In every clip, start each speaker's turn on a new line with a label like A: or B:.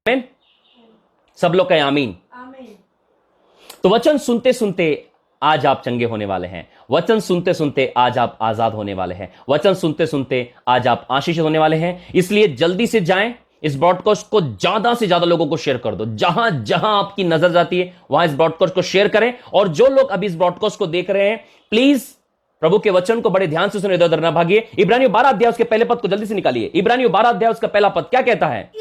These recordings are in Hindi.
A: आमीन। सब लोग कहें आमीन। तो वचन सुनते सुनते आज आप चंगे होने वाले हैं। वचन सुनते सुनते आज आप आजाद होने वाले हैं। वचन सुनते सुनते आज आप आशीषित होने वाले हैं। इसलिए जल्दी से जाएं, इस ब्रॉडकास्ट को ज्यादा से ज्यादा लोगों को शेयर कर दो। जहां जहां आपकी नजर जाती है वहां इस ब्रॉडकास्ट को शेयर करें। और जो लोग अभी इस ब्रॉडकास्ट को देख रहे हैं, प्लीज प्रभु के वचन को बड़े ध्यान से सुने, इधर उधर ना भागिए। इब्रानियों 12 अध्याय उसके पहले पद को जल्दी से निकालिए। इब्रानियों 12 अध्याय उसका पहला पद क्या कहता है?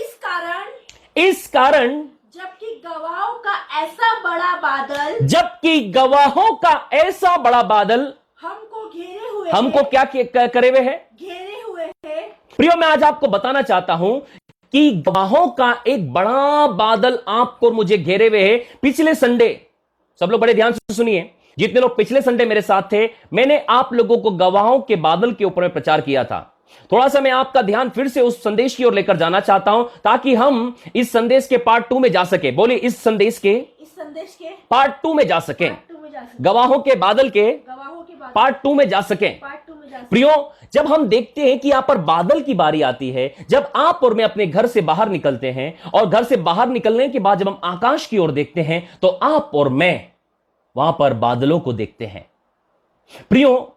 A: इस कारण
B: जबकि गवाहों का ऐसा बड़ा बादल,
A: जबकि गवाहों का ऐसा बड़ा बादल
B: हमको घेरे हुए,
A: हमको क्या करे हुए है?
B: घेरे हुए है।
A: प्रियो, मैं आज आपको बताना चाहता हूं कि गवाहों का एक बड़ा बादल आपको और मुझे घेरे हुए है। पिछले संडे, सब लोग बड़े ध्यान से सुनिए, जितने लोग पिछले संडे मेरे साथ थे, मैंने आप लोगों को गवाहों के बादल के ऊपर में प्रचार किया था। थोड़ा सा मैं आपका ध्यान फिर से उस संदेश की ओर लेकर जाना चाहता हूं ताकि हम इस संदेश के पार्ट 2 में जा सके। बोलिए, इस संदेश के पार्ट 2 में जा सके, गवाहों के बादल के पार्ट 2 में जा सके। प्रियो, जब हम देखते हैं कि यहां पर बादल की बारी आती है, जब आप और मैं अपने घर से बाहर निकलते हैं और घर से बाहर निकलने के बाद जब हम आकाश की ओर देखते हैं तो आप और मैं वहां पर बादलों को देखते हैं। प्रियो,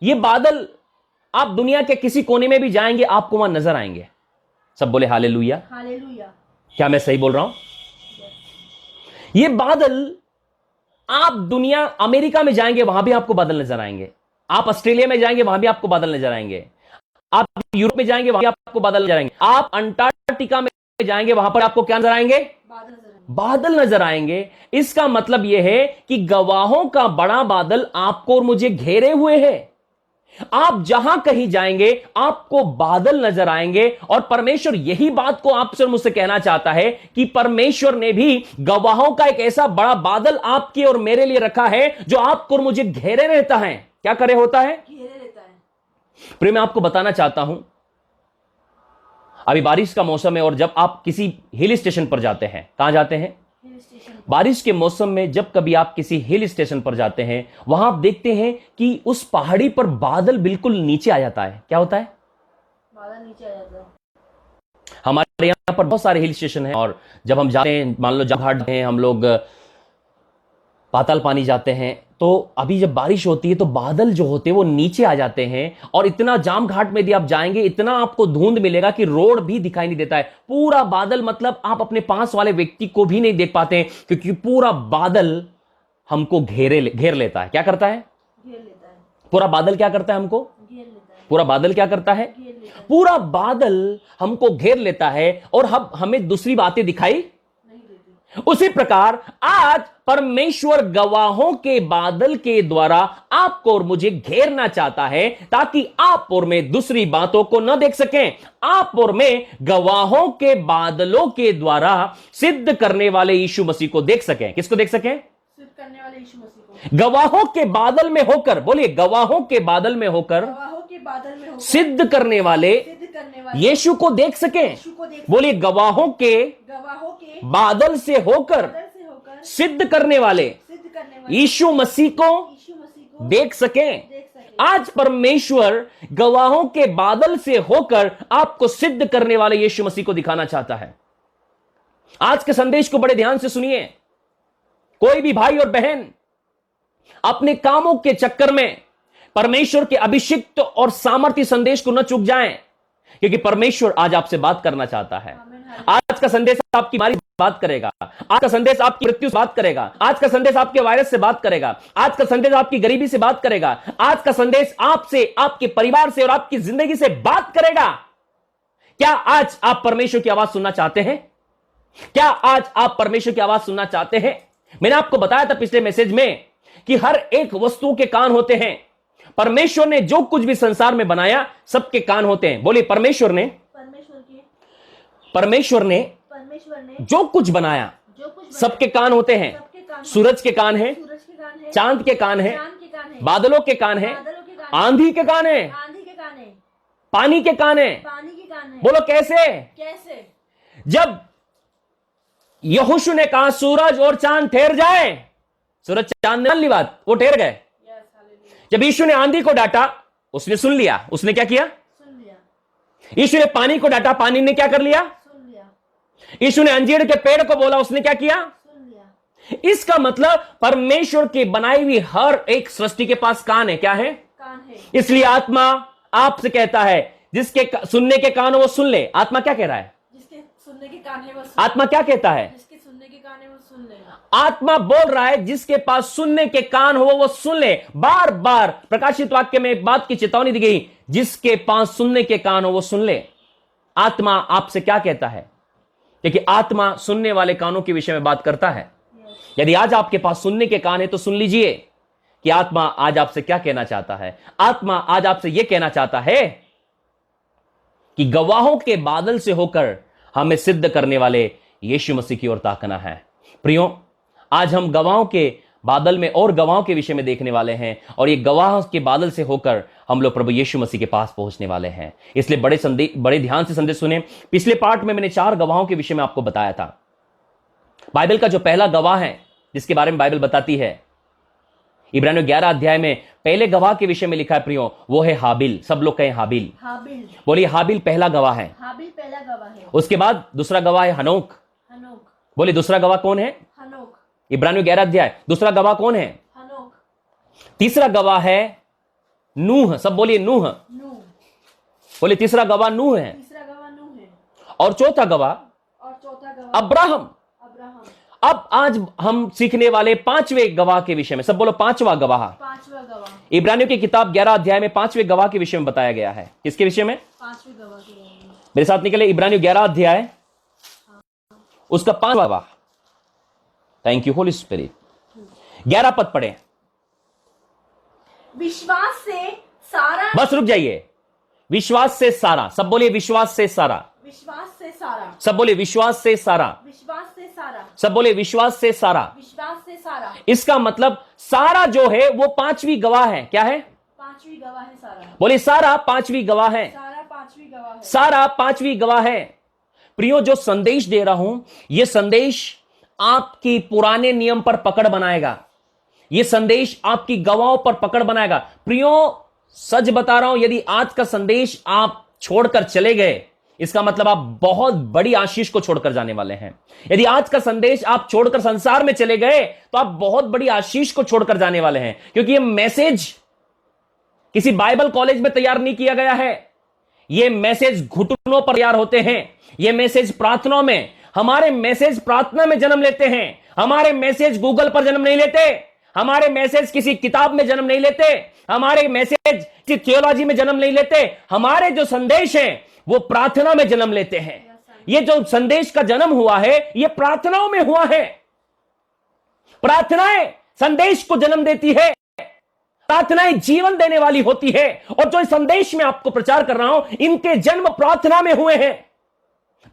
A: ये बादल आप दुनिया के किसी कोने में भी जाएंगे आपको वहां नजर आएंगे। सब बोले हालेलुया।
B: हालेलुया।
A: क्या मैं सही बोल रहा हूं? ये बादल आप दुनिया, अमेरिका में जाएंगे वहां भी आपको बादल नजर आएंगे। आप ऑस्ट्रेलिया में जाएंगे वहां भी आपको बादल नजर आएंगे। आप यूरोप में जाएंगे वहां भी आपको बादल नजर आएंगे। आप अंटार्कटिका में जाएंगे वहां पर आपको क्या नजर आएंगे? बादल नजर आएंगे। इसका मतलब यह है कि गवाहों का बड़ा बादल आपको और मुझे घेरे हुए है। आप जहां कहीं जाएंगे आपको बादल नजर आएंगे। और परमेश्वर यही बात को आपसे और मुझसे कहना चाहता है कि परमेश्वर ने भी गवाहों का एक ऐसा बड़ा बादल आपके और मेरे लिए रखा है जो आपको और मुझे घेरे रहता है। क्या करे होता है?
B: घेरे रहता है।
A: प्रिय, मैं आपको बताना चाहता हूं, अभी बारिश का मौसम है और जब आप किसी हिल स्टेशन पर जाते हैं, कहां जाते हैं? बारिश के मौसम में जब कभी आप किसी हिल स्टेशन पर जाते हैं, वहां आप देखते हैं कि उस पहाड़ी पर बादल बिल्कुल नीचे आ जाता है। क्या होता है?
B: बादल नीचे आ जाता है।
A: हमारे यहां पर बहुत सारे हिल स्टेशन हैं और जब हम जाते हैं, मान लो जगह हैं, हम लोग पाताल पानी जाते हैं, तो अभी जब बारिश होती है तो बादल जो होते हैं वो नीचे आ जाते हैं और इतना जाम घाट में यदि आप जाएंगे, इतना आपको धुंध मिलेगा कि रोड भी दिखाई नहीं देता है। पूरा बादल, मतलब आप अपने पास वाले व्यक्ति को भी नहीं देख पाते हैं क्योंकि पूरा बादल हमको घेर लेता है। क्या करता है?
B: घेर लेता है।
A: पूरा बादल क्या करता है? हमको
B: घेर लेता है।
A: पूरा बादल क्या करता है?
B: घेर लेता है।
A: पूरा बादल हमको घेर लेता है और हमें दूसरी बातें दिखाई। उसी प्रकार आज परमेश्वर गवाहों के बादल के द्वारा आपको और मुझे घेरना चाहता है ताकि आप और मैं दूसरी बातों को न देख सकें। आप और मैं गवाहों के बादलों के द्वारा सिद्ध करने वाले यीशु मसीह को देख सकें। किसको देख सकें?
B: सिद्ध करने वाले यीशु मसीह को।
A: गवाहों के बादल में होकर, बोलिए, गवाहों के बादल में होकर,
B: गवाहों के बादल में होकर
A: सिद्ध करने वाले यीशु को देख सकें। बोलिए, गवाहों के बादल से होकर सिद्ध करने वाले यीशु मसीह को देख सकें। आज परमेश्वर गवाहों के बादल से होकर आपको सिद्ध करने वाले यीशु मसीह को दिखाना चाहता है। आज के संदेश को बड़े ध्यान से सुनिए। कोई भी भाई और बहन अपने कामों के चक्कर में परमेश्वर के अभिषिक्त और सामर्थ्य संदेश को न चूक जाएं, क्योंकि परमेश्वर आज आपसे बात करना चाहता है। आज का संदेश आपकी बीमारी से बात करेगा। आज का संदेश आपकी मृत्यु से बात करेगा। आज का संदेश आपके वायरस से बात करेगा। आज का संदेश आपकी गरीबी से बात करेगा। आज का संदेश आपसे, आपके परिवार से और आपकी जिंदगी से बात करेगा। क्या आज आप परमेश्वर की आवाज सुनना चाहते हैं? क्या आज आप परमेश्वर की आवाज सुनना चाहते हैं? मैंने आपको बताया था पिछले मैसेज में कि हर एक वस्तु के कान होते हैं। परमेश्वर ने जो कुछ भी संसार में बनाया सबके कान होते हैं। बोलिए, परमेश्वर ने जो कुछ बनाया सबके कान होते हैं। सूरज के कान हैं, चांद के कान हैं, बादलों के कान हैं, आंधी के कान हैं, पानी के कान हैं। बोलो कैसे? जब यहोशू ने कहा सूरज और चांद ठहर जाए, सूरज चांद ने मान ली बात, वो ठहर गए। जब यीशु ने आंधी को डांटा, उसने सुन लिया। उसने क्या किया? यीशु ने पानी को डांटा, पानी ने क्या कर लिया? यीशु ने अंजीर के पेड़ को बोला, उसने क्या किया?
B: सुन लिया।
A: इसका मतलब परमेश्वर की बनाई हुई हर एक सृष्टि के पास कान है। क्या है?
B: कान है।
A: इसलिए आत्मा आपसे कहता है, जिसके सुनने के कान हो वो सुन ले। आत्मा क्या कह रहा है?
B: जिसके सुनने के कान है वो सुन।
A: आत्मा क्या कहता है?
B: जिसके सुनने के कान है वो सुन ले।
A: आत्मा बोल रहा है, जिसके पास सुनने के कान हो वो सुन ले। बार बार प्रकाशित वाक्य में एक बात की चेतावनी दी गई, जिसके पास सुनने के कान हो वो सुन ले। आत्मा आपसे क्या कहता है? देखिए, आत्मा सुनने वाले कानों के विषय में बात करता है। यदि आज आपके पास सुनने के कान है तो सुन लीजिए कि आत्मा आज आपसे क्या कहना चाहता है। आत्मा आज आपसे यह कहना चाहता है कि गवाहों के बादल से होकर हमें सिद्ध करने वाले यीशु मसीह की ओर ताकना है। प्रियो, आज हम गवाहों के बादल में और गवाहों के विषय में देखने वाले हैं, और ये गवाह के बादल से होकर हम लोग प्रभु यीशु मसीह के पास पहुंचने वाले हैं। इसलिए बड़े ध्यान से संदेश सुने। पिछले पार्ट में मैंने 4 गवाहों के विषय में आपको बताया था। बाइबल का जो पहला गवाह है, जिसके बारे में बाइबल बताती है, इब्रानियों 11 अध्याय में पहले गवाह के विषय में लिखा है प्रियो, वो है हाबिल। सब लोग कहें हाबिल।
B: हाबिल।
A: बोलिए, हाबिल पहला गवाह है।
B: हाबिल पहला गवाह है।
A: उसके बाद दूसरा गवाह है हनोक।
B: हनोक।
A: बोलिए, दूसरा गवाह कौन है?
B: हनोक।
A: इब्रानियों 11 अध्याय, दूसरा गवाह कौन है?
B: हनोक।
A: तीसरा गवाह है नूह। सब बोलिए, नूह।
B: नूह।
A: बोलिए, तीसरा गवाह नूह है।
B: तीसरा गवाह नूह है।
A: और चौथा गवाह अब्राहम।
B: अब्राहम।
A: अब आज हम सीखने वाले 5वें गवाह के विषय में। सब बोलो, 5वां गवाह।
B: 5वां गवाह।
A: इब्रानियों की किताब 11 अध्याय में 5वें गवाह के विषय में बताया गया है। किसके विषय में?
B: 5वें गवाह के बारे में।
A: मेरे साथ निकले, इब्रानियों 11 अध्याय, उसका 5वां गवाह। Thank you Holi spirit. 11 पद पढ़े।
B: विश्वास से सारा।
A: बस रुक जाइए। विश्वास से सारा। सब बोलिए, विश्वास से सारा।
B: विश्वास से सारा।
A: सब बोलिए, विश्वास से सारा।
B: विश्वास से सारा।
A: सब बोलिए, विश्वास से सारा।
B: विश्वास से सारा।
A: इसका मतलब सारा जो है वो 5वीं गवाह है। क्या है?
B: 5वीं गवाह है सारा।
A: बोलिए, सारा 5वीं गवाह है।
B: सारा 5वीं गवाह है।
A: सारा 5वीं गवाह है। प्रियो, जो संदेश दे रहा हूं, यह संदेश आपकी पुराने नियम पर पकड़ बनाएगा। यह संदेश आपकी गवाहों पर पकड़ बनाएगा। प्रियो, सच बता रहा हूं, यदि आज का संदेश आप छोड़कर चले गए, इसका मतलब आप बहुत बड़ी आशीष को छोड़कर जाने वाले हैं। यदि आज का संदेश आप छोड़कर संसार में चले गए, तो आप बहुत बड़ी आशीष को छोड़कर जाने वाले हैं। क्योंकि यह मैसेज किसी बाइबल कॉलेज में तैयार नहीं किया गया है। यह मैसेज घुटनों पर तैयार होते हैं। यह मैसेज प्रार्थनाओं में, हमारे मैसेज प्रार्थना में जन्म लेते हैं। हमारे मैसेज गूगल पर जन्म नहीं लेते। हमारे मैसेज किसी किताब में जन्म नहीं लेते। हमारे मैसेज किसी थियोलॉजी में जन्म नहीं लेते। हमारे जो संदेश हैं वो प्रार्थना में जन्म लेते हैं। ये जो संदेश का जन्म हुआ है, ये प्रार्थनाओं में हुआ है। प्रार्थनाएं संदेश को जन्म देती है। प्रार्थनाएं जीवन देने वाली होती है। और जो संदेश में आपको प्रचार कर रहा हूं, इनके जन्म प्रार्थना में हुए हैं।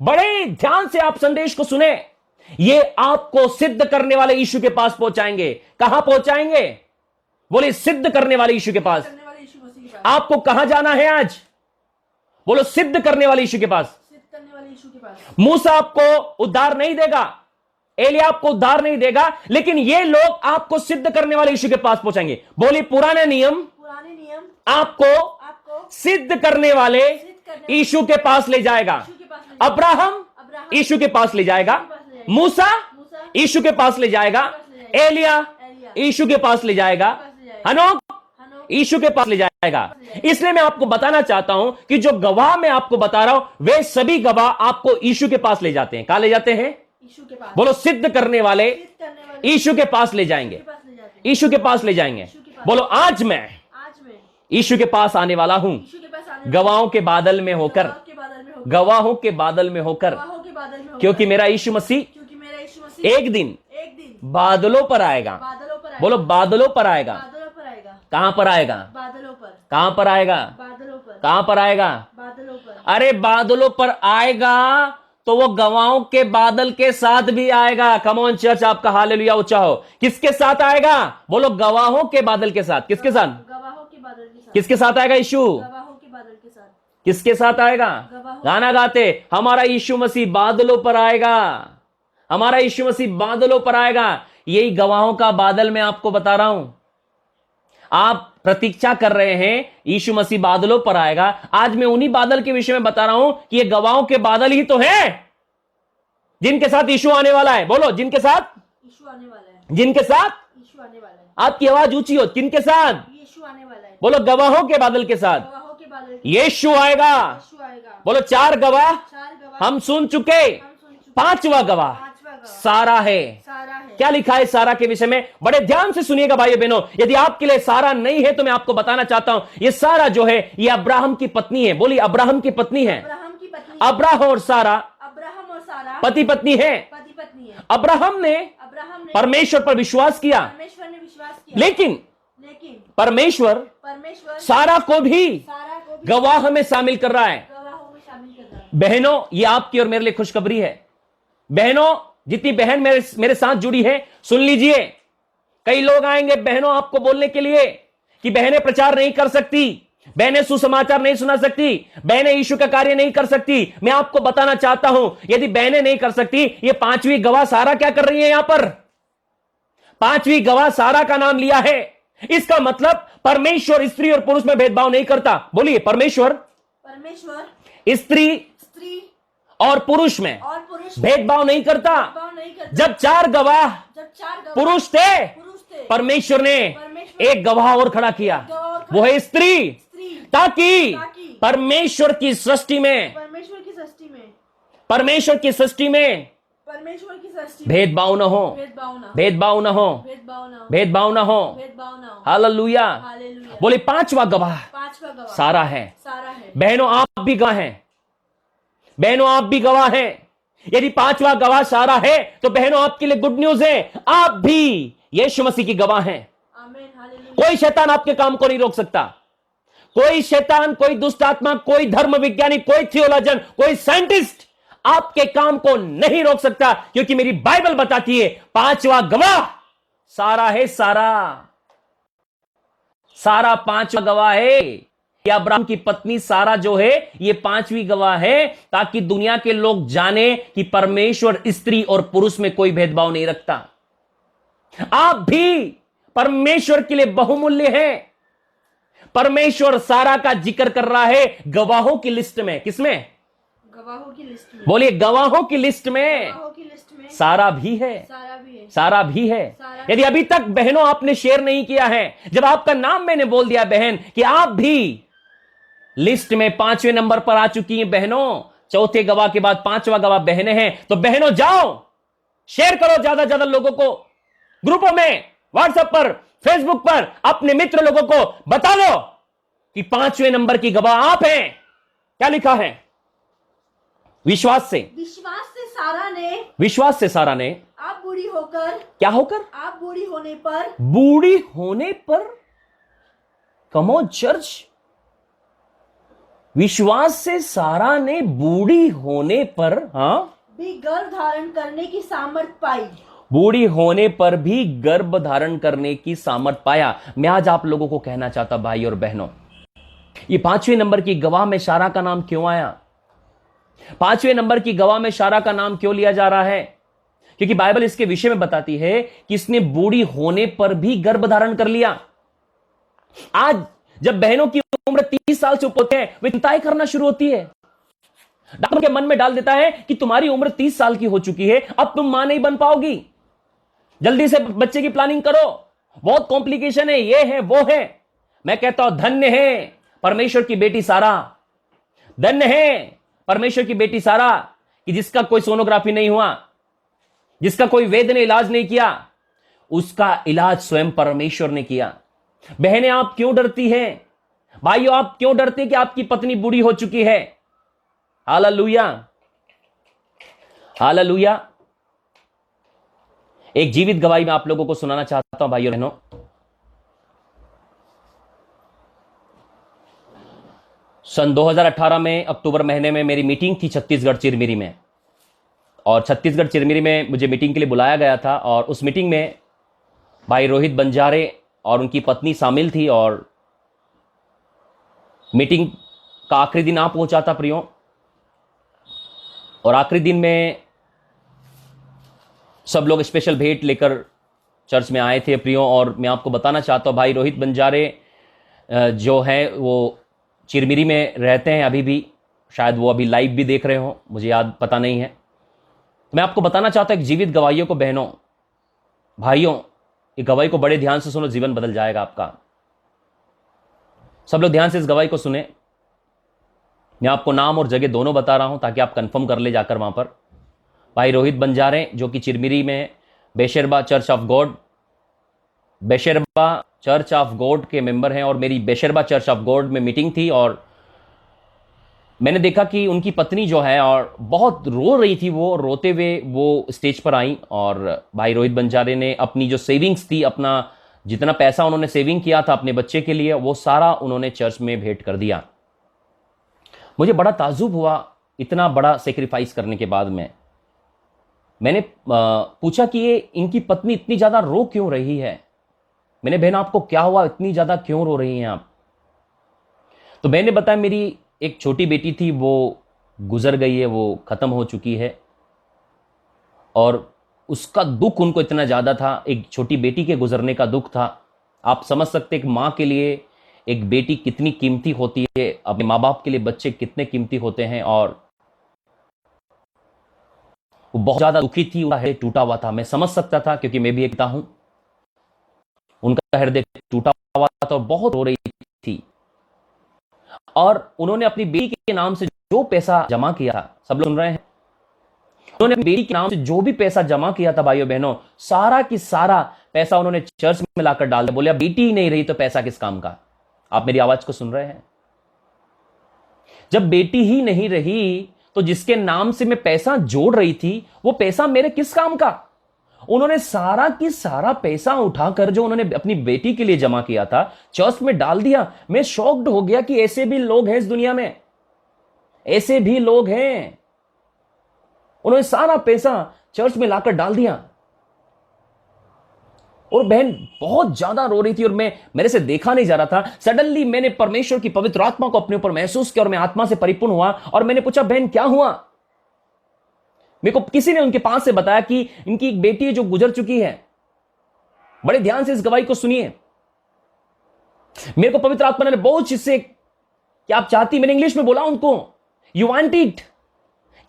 A: बड़े ध्यान से आप संदेश को सुने। ये आपको सिद्ध करने वाले यीशु के पास पहुंचाएंगे। कहां पहुंचाएंगे? बोले, सिद्ध करने वाले यीशु के पास। आपको कहां जाना है आज? बोलो, सिद्ध करने वाले यीशु के पास।
B: सिद्ध करने वाले यीशु के पास।
A: मूसा आपको उद्धार नहीं देगा, एलिया आपको उद्धार नहीं देगा, लेकिन ये लोग आपको सिद्ध करने वाले यीशु के पास पहुंचाएंगे। बोले, पुराने नियम आपको सिद्ध करने वाले यीशु के पास ले जाएगा। अब्राहम यीशु के पास ले जाएगा। मूसा यीशु के पास ले जाएगा। एलिया यीशु के पास ले जाएगा। हनोक यीशु के पास ले जाएगा। इसलिए मैं आपको बताना चाहता हूं कि जो गवाह मैं आपको बता रहा हूं, वे सभी गवाह आपको यीशु के पास ले जाते हैं। कहां ले जाते हैं?
B: यीशु के पास।
A: बोलो, सिद्ध करने वाले यीशु के पास ले जाएंगे। यीशु के पास ले जाएंगे। बोलो, आज मैं यीशु के पास आने वाला हूं, गवाहों के बादल में होकर। गवाहों के बादल में होकर, क्योंकि मेरा यीशु मसीह एक दिन बादलों पर आएगा। बोलो, बादलों पर आएगा। कहां पर आएगा?
B: बादलों पर।
A: कहां पर आएगा?
B: बादलों पर।
A: कहां पर आएगा?
B: बादलों पर।
A: अरे, बादलों पर आएगा तो वो गवाहों के बादल के साथ भी आएगा। कम ऑन चर्च, आपका हालेलुया ऊंचा हो। किसके साथ आएगा? बोलो, गवाहों के बादल के साथ। किसके साथ?
B: गवाहों के बादल के साथ।
A: किसके साथ आएगा यीशु?
B: गवाहों के बादल के साथ।
A: किसके साथ आएगा? गाना गाते, हमारा यीशु मसीह बादलों पर आएगा। हमारा यीशु मसीह बादलों पर आएगा। यही गवाहों का बादल मैं आपको बता रहा हूं। आप प्रतीक्षा कर रहे हैं यीशु मसीह बादलों पर आएगा। आज मैं उन्हीं बादल के विषय में बता रहा हूं कि ये गवाहों के बादल ही तो है। जिनके साथ यीशु आने वाला है, बोलो जिनके साथ
B: यीशु आने वाला है,
A: जिनके साथ
B: यीशु आने वाला है,
A: आपकी आवाज ऊंची हो, किनके साथ?
B: यीशु आने वाला है,
A: बोलो गवाहों के बादल के साथ
B: गवाहों के बादल
A: यीशु आएगा।
B: यीशु आएगा।
A: बोलो 4 गवाह
B: चार गवाह
A: हम सुन चुके,
B: हम सुन चुके,
A: 5वां गवाह
B: पांचवा गवाह
A: सारा है।
B: सारा है।
A: क्या लिखा है सारा के विषय में? बड़े ध्यान से सुनिएगा भाइयों बहनों, यदि आपके लिए सारा नहीं है तो मैं आपको बताना चाहता हूं, ये सारा जो है ये अब्राहम की पत्नी है। बोलिए अब्राहम की पत्नी है।
B: अब्राहम की पत्नी,
A: अब्राहम और सारा
B: अब्राहम और सारा
A: पति पत्नी है।
B: पति पत्नी है।
A: अब्राहम ने
B: अब्राहम ने
A: परमेश्वर पर विश्वास किया,
B: परमेश्वर ने विश्वास किया,
A: लेकिन
B: लेकिन
A: परमेश्वर
B: परमेश्वर
A: सारा को भी
B: सारा को भी
A: गवाह में शामिल कर रहा है।
B: गवाहों में शामिल कर रहा है।
A: बहनों, ये आपकी और मेरे लिए खुशखबरी है। बहनों, जितनी बहन मेरे साथ जुड़ी है, सुन लीजिए। कई लोग आएंगे बहनों आपको बोलने के लिए कि बहनें प्रचार नहीं कर सकती, बहनें सुसमाचार नहीं सुना सकती, बहनें यीशु का कार्य नहीं कर सकती। मैं आपको बताना चाहता हूं, यदि बहनें नहीं कर सकती, ये 5वीं गवाह सारा क्या कर रही है? यहां पर 5वीं गवाह सारा का नाम लिया है। इसका मतलब परमेश्वर स्त्री और पुरुष में भेदभाव नहीं करता। बोलिए परमेश्वर स्त्री
B: स्त्री
A: और पुरुष में
B: और पुरुष
A: भेदभाव नहीं करता।
B: भेदभाव नहीं करता।
A: जब 4 गवाह
B: जब चार गवाह
A: पुरुष थे,
B: पुरुष थे,
A: परमेश्वर ने
B: परमेश्वर
A: एक गवाह और खड़ा किया, वो है स्त्री,
B: स्त्री,
A: ताकि परमेश्वर की सृष्टि में
B: परमेश्वर की सृष्टि में
A: परमेश्वर की सृष्टि में
B: परमेश्वर की सृष्टि में
A: भेदभाव न हो,
B: भेदभाव ना
A: भेदभाव न हो,
B: भेदभाव ना
A: भेदभाव न हो।
B: भेदभाव ना हो।
A: हालेलुया।
B: हालेलुया।
A: बोले 5वां गवाह
B: पांचवा गवाह
A: सारा है।
B: सारा है।
A: बहनों आप भी गवाह हैं, बहनों आप भी गवाह हैं। यदि 5वां गवाह सारा है तो बहनों आपके लिए गुड न्यूज है, आप भी यीशु मसीह की गवाह हैं।
B: आमीन। हालेलुया।
A: कोई शैतान आपके काम को नहीं रोक सकता। कोई शैतान, कोई दुष्ट आत्मा, कोई धर्म विज्ञानी, कोई थियोलॉजन, कोई साइंटिस्ट आपके काम को नहीं रोक सकता, क्योंकि मेरी बाइबल बताती है 5वां गवाह सारा है। सारा 5वां गवाह है। ये अब्राहम की पत्नी सारा जो है ये 5वीं गवाह है, ताकि दुनिया के लोग जाने कि परमेश्वर स्त्री और पुरुष में कोई भेदभाव नहीं रखता। आप भी परमेश्वर के लिए बहुमूल्य हैं। परमेश्वर सारा का जिक्र कर रहा है गवाहों की लिस्ट में। किसमें?
B: गवाहों की लिस्ट में।
A: बोलिए गवाहों की लिस्ट में
B: गवाहों की लिस्ट में
A: सारा भी है।
B: सारा भी है।
A: सारा भी है।
B: सारा
A: यदि अभी तक बहनों आपने शेयर नहीं किया है, जब आपका नाम मैंने बोल दिया बहन कि आप भी लिस्ट में 5वें नंबर पर आ चुकी हैं बहनों, 4थे गवाह के बाद 5वां गवाह बहनें हैं, तो बहनों जाओ शेयर करो ज्यादा से ज्यादा लोगों को, ग्रुपों में, व्हाट्सएप पर, फेसबुक पर, अपने मित्र लोगों को बता दो कि 5वें नंबर की गवाह आप हैं। क्या लिखा है? विश्वास से सारा ने
B: आप बूढ़ी होकर,
A: क्या होकर?
B: आप बूढ़ी होने पर,
A: बूढ़ी होने पर, कम ऑन चर्च, विश्वास से सारा ने बूढ़ी होने पर
B: भी गर्भ धारण करने की सामर्थ पाई।
A: बूढ़ी होने पर भी गर्भ धारण करने की सामर्थ पाया। मैं आज आप लोगों को कहना चाहता भाई और बहनों, ये 5वें नंबर की गवाह में सारा का नाम क्यों आया? 5वें नंबर की गवाह में सारा का नाम क्यों लिया जा रहा है? क्योंकि बाइबल इसके विषय में बताती है कि इसने बूढ़ी होने पर भी गर्भ धारण कर लिया। आज जब बहनों की उम्र 30 साल से ऊपर होते हैं, वे चिंताएं करना शुरू होती है। डॉक्टर के मन में डाल देता है कि तुम्हारी उम्र 30 साल की हो चुकी है, अब तुम मां नहीं बन पाओगी, जल्दी से बच्चे की प्लानिंग करो, बहुत कॉम्प्लिकेशन है, ये है वो है। मैं कहता हूं धन्य है परमेश्वर की बेटी सारा, धन्य है परमेश्वर की बेटी सारा कि जिसका कोई सोनोग्राफी नहीं हुआ, जिसका कोई वैद्य ने इलाज नहीं किया, उसका इलाज स्वयं परमेश्वर ने किया। बहनें आप क्यों डरती हैं? भाइयों आप क्यों डरते हैं कि आपकी पत्नी बूढ़ी हो चुकी है? Hallelujah, hallelujah. एक जीवित गवाही मैं आप लोगों को सुनाना चाहता हूं भाइयों बहनों। सन 2018 में अक्टूबर महीने में मेरी मीटिंग थी छत्तीसगढ़ चिरमिरी में, और छत्तीसगढ़ चिरमिरी में मुझे मीटिंग के लिए बुलाया गया था, और उस मीटिंग में भाई रोहित बंजारे और उनकी पत्नी शामिल थी। और मीटिंग का आखिरी दिन आ पहुंचा था प्रियो, और आखिरी दिन में सब लोग स्पेशल भेंट लेकर चर्च में आए थे प्रियो। और मैं आपको बताना चाहता हूं भाई रोहित बंजारे जो है वो चिरमिरी में रहते हैं अभी भी, शायद वो अभी लाइव भी देख रहे हो, मुझे याद पता नहीं है। तो मैं आपको बताना चाहता हूं, एक जीवित गवाहियों को, बहनों भाइयों, ये गवाही को बड़े ध्यान से सुनो, जीवन बदल जाएगा आपका। सब लोग ध्यान से इस गवाही को सुने। मैं आपको नाम और जगह दोनों बता रहा हूं ताकि आप कंफर्म कर ले जाकर वहां पर। भाई रोहित बंजारे जो कि चिरमिरी में Beersheba church of God, Beersheba church of God के मेंबर हैं, और मेरी बेशरबा चर्च ऑफ गॉड में मीटिंग थी, और मैंने देखा कि उनकी पत्नी जो है और बहुत रो रही थी, वो रोते हुए वो स्टेज पर आई, और भाई रोहित बंजारे ने अपनी जो सेविंग्स थी, अपना जितना पैसा उन्होंने सेविंग किया था अपने बच्चे के लिए, वो सारा उन्होंने चर्च में भेंट कर दिया। मुझे बड़ा ताज्जुब हुआ इतना बड़ा सेक्रीफाइस करने के बाद में। मैंने पूछा कि ये इनकी पत्नी इतनी ज्यादा रो क्यों रही है। मैंने, बहन आपको क्या हुआ, इतनी ज्यादा क्यों रो रही हैं आप? तो मैंने बताया मेरी एक छोटी बेटी थी, वो गुजर गई है, वो खत्म हो चुकी है, और उसका दुख उनको इतना ज्यादा था, एक छोटी बेटी के गुजरने का दुख था। आप समझ सकते एक मां के लिए एक बेटी कितनी कीमती होती है, अपने माँ बाप के लिए बच्चे कितने कीमती होते हैं, और वो बहुत ज्यादा दुखी थी, उनका हृदय टूटा हुआ था। मैं समझ सकता था क्योंकि मैं भी एक पिता हूं। उनका हृदय टूटा हुआ था और बहुत रो रही थी, और उन्होंने अपनी बेटी के नाम से जो पैसा जमा किया था, सब लोग सुन रहे हैं, उन्होंने अपनी बेटी के नाम से जो भी पैसा जमा किया था भाइयों बहनों, सारा की सारा पैसा उन्होंने चर्च में लाकर डाल दिया। बोले अब बेटी ही नहीं रही तो पैसा किस काम का? आप मेरी आवाज को सुन रहे हैं? जब बेटी ही नहीं रही तो जिसके नाम से मैं पैसा जोड़ रही थी, वो पैसा मेरे किस काम का? उन्होंने सारा की सारा पैसा उठाकर जो उन्होंने अपनी बेटी के लिए जमा किया था, चर्च में डाल दिया। मैं शॉक्ड हो गया कि ऐसे भी लोग हैं इस दुनिया में, ऐसे भी लोग हैं। उन्होंने सारा पैसा चर्च में लाकर डाल दिया, और बहन बहुत ज्यादा रो रही थी, और मेरे से देखा नहीं जा रहा था। सडनली मैंने परमेश्वर की पवित्र आत्मा को अपने ऊपर महसूस किया, और मैं आत्मा से परिपूर्ण हुआ, और मैंने पूछा बहन क्या हुआ? मेरे को किसी ने उनके पास से बताया कि इनकी एक बेटी है जो गुजर चुकी है। बड़े ध्यान से इस गवाही को सुनिए। मेरे को पवित्र आत्मा ने बहुत चीज से, क्या आप चाहती, मैंने इंग्लिश में बोला उनको, यू वांट इट,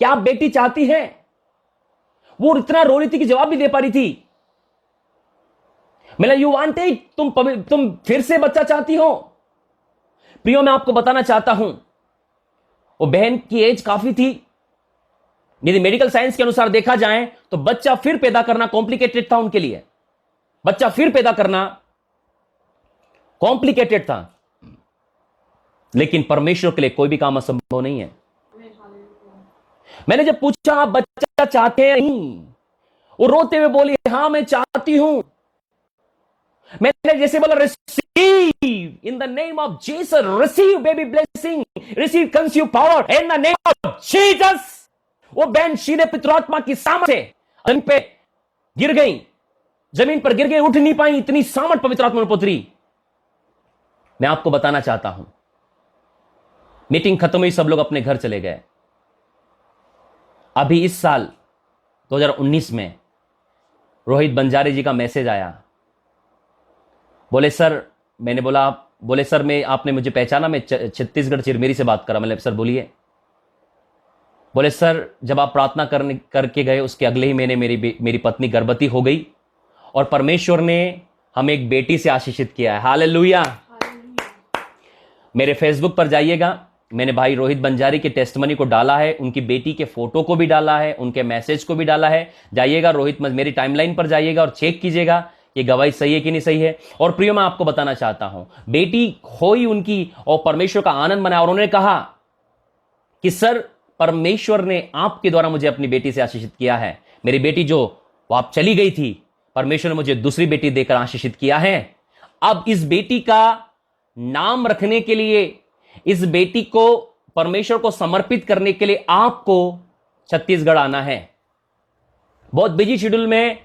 A: क्या आप बेटी चाहती है? वो इतना रो रही थी कि जवाब भी दे पा रही थी। मैंने यू वांट इट, तुम फिर से बच्चा चाहती हो? प्रियो मैं आपको बताना चाहता हूं, वो बहन की एज काफी थी। यदि मेडिकल साइंस के अनुसार देखा जाए तो बच्चा फिर पैदा करना कॉम्प्लिकेटेड था उनके लिए, बच्चा फिर पैदा करना कॉम्प्लिकेटेड था, लेकिन परमेश्वर के लिए कोई भी काम असंभव नहीं है। मैंने जब पूछा आप बच्चा चाहते हैं नहीं, वो रोते हुए बोली हां मैं चाहती हूं। मैंने जैसे बोला receive in the name of Jesus, receive baby blessing, receive conceive power in the name of Jesus. वो बहन सीधे पितृआत्मा की सामर्थ से जमीन पे गिर गई, जमीन पर गिर गई, उठ नहीं पाई, इतनी सामर्थ पवित्र आत्मा में पुत्री। मैं आपको बताना चाहता हूं, मीटिंग खत्म हुई, सब लोग अपने घर चले गए। अभी इस साल 2019 में रोहित बंजारे जी का मैसेज आया। बोले सर, मैंने बोला, बोले सर मैं, आपने मुझे पहचाना, मैं छत्तीसगढ़ चिरमिरी से बात कर रहा। मैंने सर बोलिए। बोले सर जब आप प्रार्थना करके गए उसके अगले ही महीने मेरी पत्नी गर्भवती हो गई, और परमेश्वर ने हमें एक बेटी से आशीषित किया है। हालेलुया। मेरे फेसबुक पर जाइएगा, मैंने भाई रोहित बंजारी के टेस्टमनी को डाला है, उनकी बेटी के फोटो को भी डाला है, उनके मैसेज को भी डाला है। जाइएगा रोहित, मेरी टाइमलाइन पर जाइएगा और चेक कीजिएगा ये गवाही सही है कि नहीं सही है। और प्रियो मैं आपको बताना चाहता हूं, बेटी खोई उनकी और परमेश्वर का आनंद मनाया, और उन्होंने कहा कि सर परमेश्वर ने आपके द्वारा मुझे अपनी बेटी से आशीषित किया है। मेरी बेटी जो वो आप चली गई थी, परमेश्वर ने मुझे दूसरी बेटी देकर आशीषित किया है। अब इस बेटी का नाम रखने के लिए, इस बेटी को परमेश्वर को समर्पित करने के लिए आपको छत्तीसगढ़ आना है। बहुत बिजी शेड्यूल में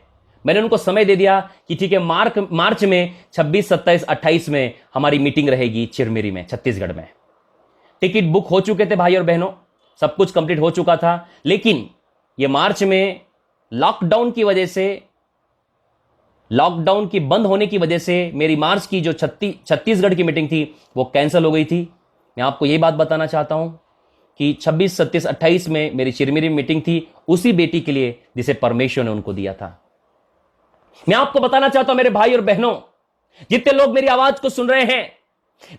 A: मैंने उनको समय दे दिया कि ठीक है मार्च में 26, 27, 28 में हमारी मीटिंग रहेगी चिरमिरी में, छत्तीसगढ़ में। टिकट बुक हो चुके थे भाई और बहनों, सब कुछ कंप्लीट हो चुका था, लेकिन ये मार्च में लॉकडाउन की वजह से, लॉकडाउन की बंद होने की वजह से मेरी मार्च की जो छत्तीसगढ़ की मीटिंग थी वो कैंसिल हो गई थी। मैं आपको यही बात बताना चाहता हूं, कि 26, 27, 28 में मेरी चिरमिरी मीटिंग थी उसी बेटी के लिए जिसे परमेश्वर ने उनको दिया था। मैं आपको बताना चाहता हूं मेरे भाई और बहनों, जितने लोग मेरी आवाज को सुन रहे हैं,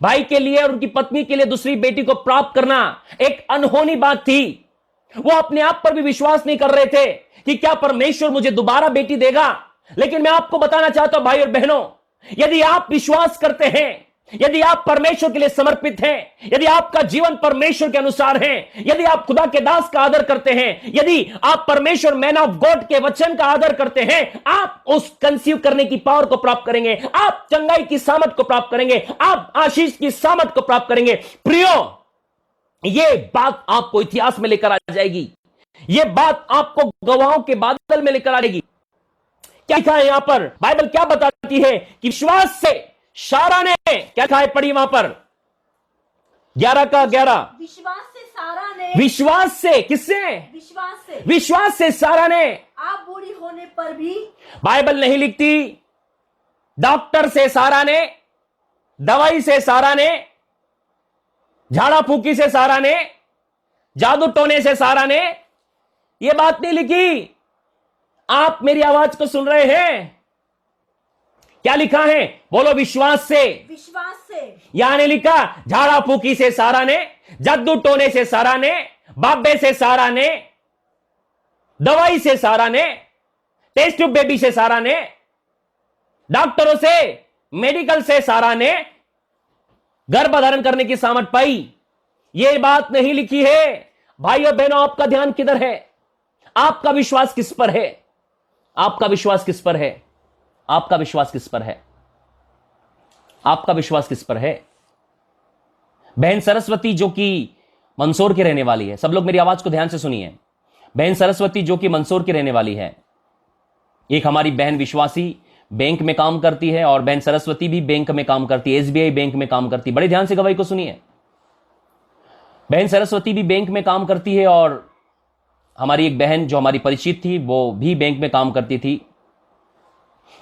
A: भाई के लिए और उनकी पत्नी के लिए दूसरी बेटी को प्राप्त करना एक अनहोनी बात थी। वो अपने आप पर भी विश्वास नहीं कर रहे थे कि क्या परमेश्वर मुझे दोबारा बेटी देगा। लेकिन मैं आपको बताना चाहता हूं भाई और बहनों, यदि आप विश्वास करते हैं, यदि आप परमेश्वर के लिए समर्पित हैं, यदि आपका जीवन परमेश्वर के अनुसार है, यदि आप खुदा के दास का आदर करते हैं, यदि आप परमेश्वर मैन ऑफ गॉड के वचन का आदर करते हैं, आप उस कंसीव करने की पावर को प्राप्त करेंगे, आप चंगाई की सामर्थ को प्राप्त करेंगे, आप आशीष की सामर्थ को प्राप्त करेंगे। प्रियो, यह बात आपको इतिहास में लेकर आ जाएगी, यह बात आपको गवाहों के बादल में लेकर आ जाएगी। क्या लिखा है यहां पर? बाइबल क्या बताती है कि विश्वास से सारा ने क्या लिखा है? पढ़ी वहां पर 11 का 11।
B: विश्वास से सारा ने,
A: विश्वास से, किससे? विश्वास से सारा ने,
B: आप बूढ़ी होने पर भी।
A: बाइबल नहीं लिखती डॉक्टर से सारा ने, दवाई से सारा ने, झाड़ा फूकी से सारा ने, जादू टोने से सारा ने, यह बात नहीं लिखी। आप मेरी आवाज को सुन रहे हैं? क्या लिखा है? बोलो, विश्वास से।
B: विश्वास से।
A: यहां ने लिखा झाड़ा फूकी से सारा ने, जादू टोने से सारा ने, बाबे से सारा ने, दवाई से सारा ने, टेस्ट ट्यूब बेबी से सारा ने, डॉक्टरों से, मेडिकल से सारा ने गर्भ धारण करने की सामर्थ पाई। यह बात नहीं लिखी है। भाई और बहनों, आपका ध्यान किधर है? आपका विश्वास किस पर है? आपका विश्वास किस पर है? आपका विश्वास किस पर है? आपका विश्वास किस पर है? बहन सरस्वती जो कि मंदसौर की रहने वाली है, सब लोग मेरी आवाज को ध्यान से सुनिए। बहन सरस्वती जो कि मंदसौर की रहने वाली है, एक हमारी बहन विश्वासी बैंक में काम करती है और बहन सरस्वती भी बैंक में काम करती है, एसबीआई बैंक में काम करती है। बड़े ध्यान से गवाही को सुनिए। बहन सरस्वती भी बैंक में काम करती है और हमारी एक बहन जो हमारी परिचित थी वो भी बैंक में काम करती थी।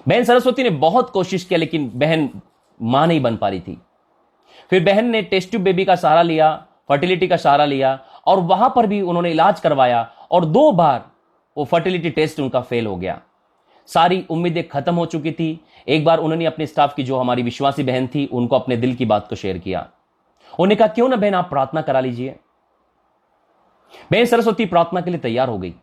A: बहन सरस्वती ने बहुत कोशिश किया लेकिन बहन मां नहीं बन पा रही थी। फिर बहन ने टेस्ट ट्यूब बेबी का सहारा लिया, फर्टिलिटी का सहारा लिया और वहां पर भी उन्होंने इलाज करवाया और 2 बार वो फर्टिलिटी टेस्ट उनका फेल हो गया। सारी उम्मीदें खत्म हो चुकी थी। एक बार उन्होंने अपने स्टाफ की जो हमारी विश्वासी बहन थी उनको अपने दिल की बात को शेयर किया। उन्होंने कहा, क्यों ना बहन आप प्रार्थना करा लीजिए। बहन सरस्वती प्रार्थना के लिए तैयार हो गई।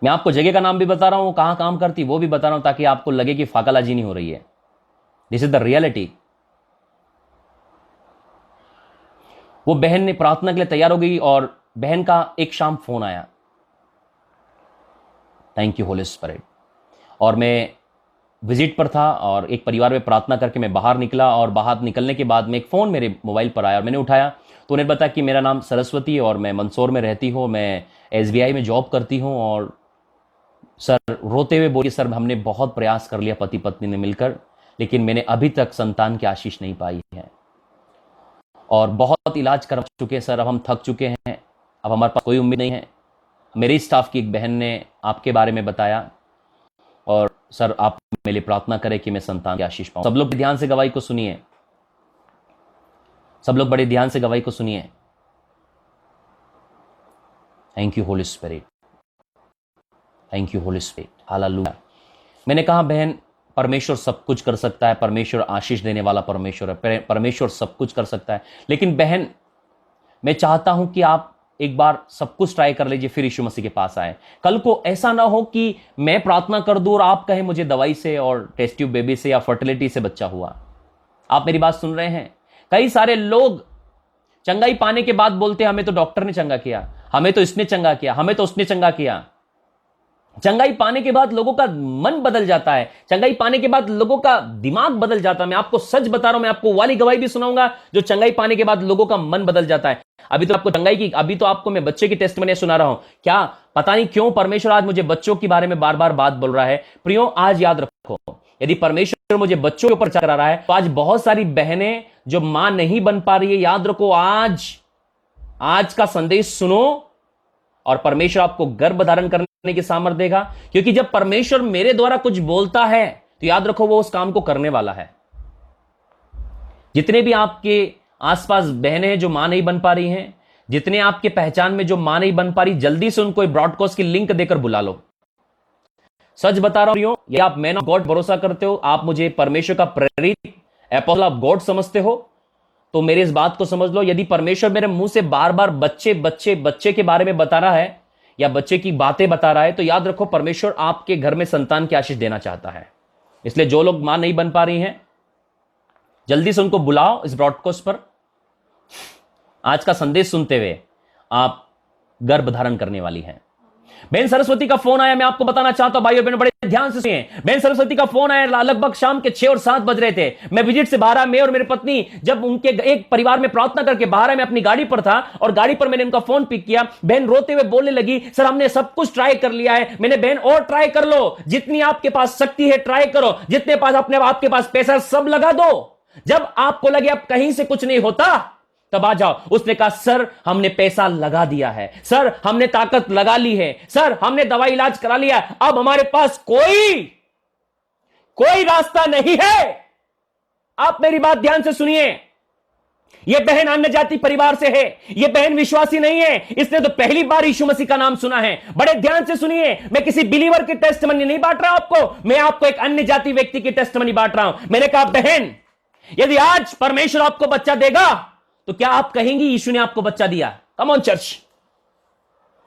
A: मैं आपको जगह का नाम भी बता रहा हूं, कहां काम करती वो भी बता रहा हूं, ताकि आपको लगे कि फाकालाजी नहीं हो रही है। This is the reality. वो बहन ने प्रार्थना के लिए तैयार हो गई और बहन का एक शाम फोन आया, थैंक यू होली स्पिरिट। और मैं विजिट पर था और एक परिवार में प्रार्थना करके मैं बाहर निकला और बाहर निकलने के बाद में एक फ़ोन मेरे मोबाइल पर आया और मैंने उठाया तो उन्हें बताया कि मेरा नाम सरस्वती और मैं मंदसौर में रहती हूँ, मैं एसबीआई में जॉब करती हूँ। और सर रोते हुए बोली, सर हमने बहुत प्रयास कर लिया पति पत्नी ने मिलकर, लेकिन मैंने अभी तक संतान की आशीष नहीं पाई है और बहुत इलाज करवा चुके हैं सर, अब हम थक चुके हैं, अब हमारे पास कोई उम्मीद नहीं है। मेरी स्टाफ की एक बहन ने आपके बारे में बताया और सर आप मेरे लिए प्रार्थना करें कि मैं संतान की आशीष पाऊं। सब लोग ध्यान से गवाही को सुनिए, सब लोग बड़े ध्यान से गवाही को सुनिए। Thank you Holi spirit, thank you Holi spirit, hallelujah. मैंने कहा बहन परमेश्वर सब कुछ कर सकता है, परमेश्वर आशीष देने वाला परमेश्वर है, परमेश्वर सब कुछ कर सकता है। लेकिन बहन मैं चाहता हूं कि आप एक बार सब कुछ ट्राई कर लीजिए, फिर यीशु मसीह के पास आए। कल को ऐसा ना हो कि मैं प्रार्थना कर दूं और आप कहें मुझे दवाई से और टेस्ट ट्यूब बेबी से या फर्टिलिटी से बच्चा हुआ। आप मेरी बात सुन रहे हैं? कई सारे लोग चंगाई पाने के बाद बोलते हैं हमें तो डॉक्टर ने चंगा किया, हमें तो इसने चंगा किया, हमें तो उसने चंगा किया। चंगाई पाने के बाद लोगों का मन बदल जाता है, चंगाई पाने के बाद लोगों का दिमाग बदल जाता है। मैं आपको सच बता रहा हूं, मैं आपको वाली गवाही भी सुनाऊंगा जो चंगाई पाने के बाद लोगों का मन बदल जाता है। अभी तो आपको चंगाई की, अभी तो आपको मैं बच्चे की टेस्ट में सुना रहा हूं। क्या पता नहीं क्यों परमेश्वर आज मुझे बच्चों के बारे में बार बार बात बोल रहा है। प्रियो आज याद रखो, यदि परमेश्वर मुझे बच्चों के ऊपर चला रहा है तो आज बहुत सारी बहनें जो मां नहीं बन पा रही है, याद रखो आज का संदेश सुनो और परमेश्वर आपको गर्भ धारण करने की सामर्थ देगा। क्योंकि जब परमेश्वर मेरे द्वारा कुछ बोलता है तो याद रखो वो उस काम को करने वाला है। जितने भी आपके आसपास बहनें हैं जो मां नहीं बन पा रही हैं, जितने आपके पहचान में जो मां नहीं बन पा रही, जल्दी से उनको ब्रॉडकास्ट की लिंक देकर बुला लो। सच बता रहा हूं, ये आप मैन ऑफ गॉड भरोसा करते हो, आप मुझे परमेश्वर का प्रेरित एपोस्टल ऑफ गॉड समझते हो, तो मेरे इस बात को समझ लो, यदि परमेश्वर मेरे मुंह से बार बार बच्चे बच्चे बच्चे के बारे में बता रहा है या बच्चे की बातें बता रहा है, तो याद रखो परमेश्वर आपके घर में संतान की आशीष देना चाहता है। इसलिए जो लोग मां नहीं बन पा रही हैं, जल्दी से उनको बुलाओ इस ब्रॉडकास्ट पर। आज का संदेश सुनते हुए आप गर्भ धारण करने वाली हैं। बहन सरस्वती का फोन आया, मैं आपको बताना चाहता हूं भाइयों बहनों, बड़े ध्यान से सुनिए। बहन सरस्वती का फोन आया, लगभग शाम के 6 और 7 बज रहे थे। मैं विजिट से बाहर, मैं और मेरी पत्नी जब उनके एक परिवार में प्रार्थना करके बाहर आए, मैं अपनी गाड़ी पर था और गाड़ी पर मैंने उनका फोन पिक किया। बहन रोते हुए बोलने लगी, सर हमने सब कुछ ट्राई कर लिया है। मैंने, बहन और ट्राई कर लो, जितनी आपके पास शक्ति है ट्राई करो, जितने पास अपने आपके पास पैसा सब लगा दो, जब आपको लगे अब कहीं से कुछ नहीं होता तब आ जाओ। उसने कहा सर हमने पैसा लगा दिया है, सर हमने ताकत लगा ली है, सर हमने दवाई इलाज करा लिया, अब हमारे पास कोई रास्ता नहीं है। आप मेरी बात ध्यान से सुनिए। यह बहन अन्य जाति परिवार से है, यह बहन विश्वासी नहीं है, इसने तो पहली बार यीशु मसीह का नाम सुना है। बड़े ध्यान से सुनिए, मैं किसी बिलीवर की टेस्टमनी नहीं बांट रहा आपको, मैं आपको एक अन्य जाति व्यक्ति की टेस्टमनी बांट रहा हूं। मैंने कहा बहन यदि आज परमेश्वर आपको बच्चा देगा तो क्या आप कहेंगी यीशु ने आपको बच्चा दिया? Come on church.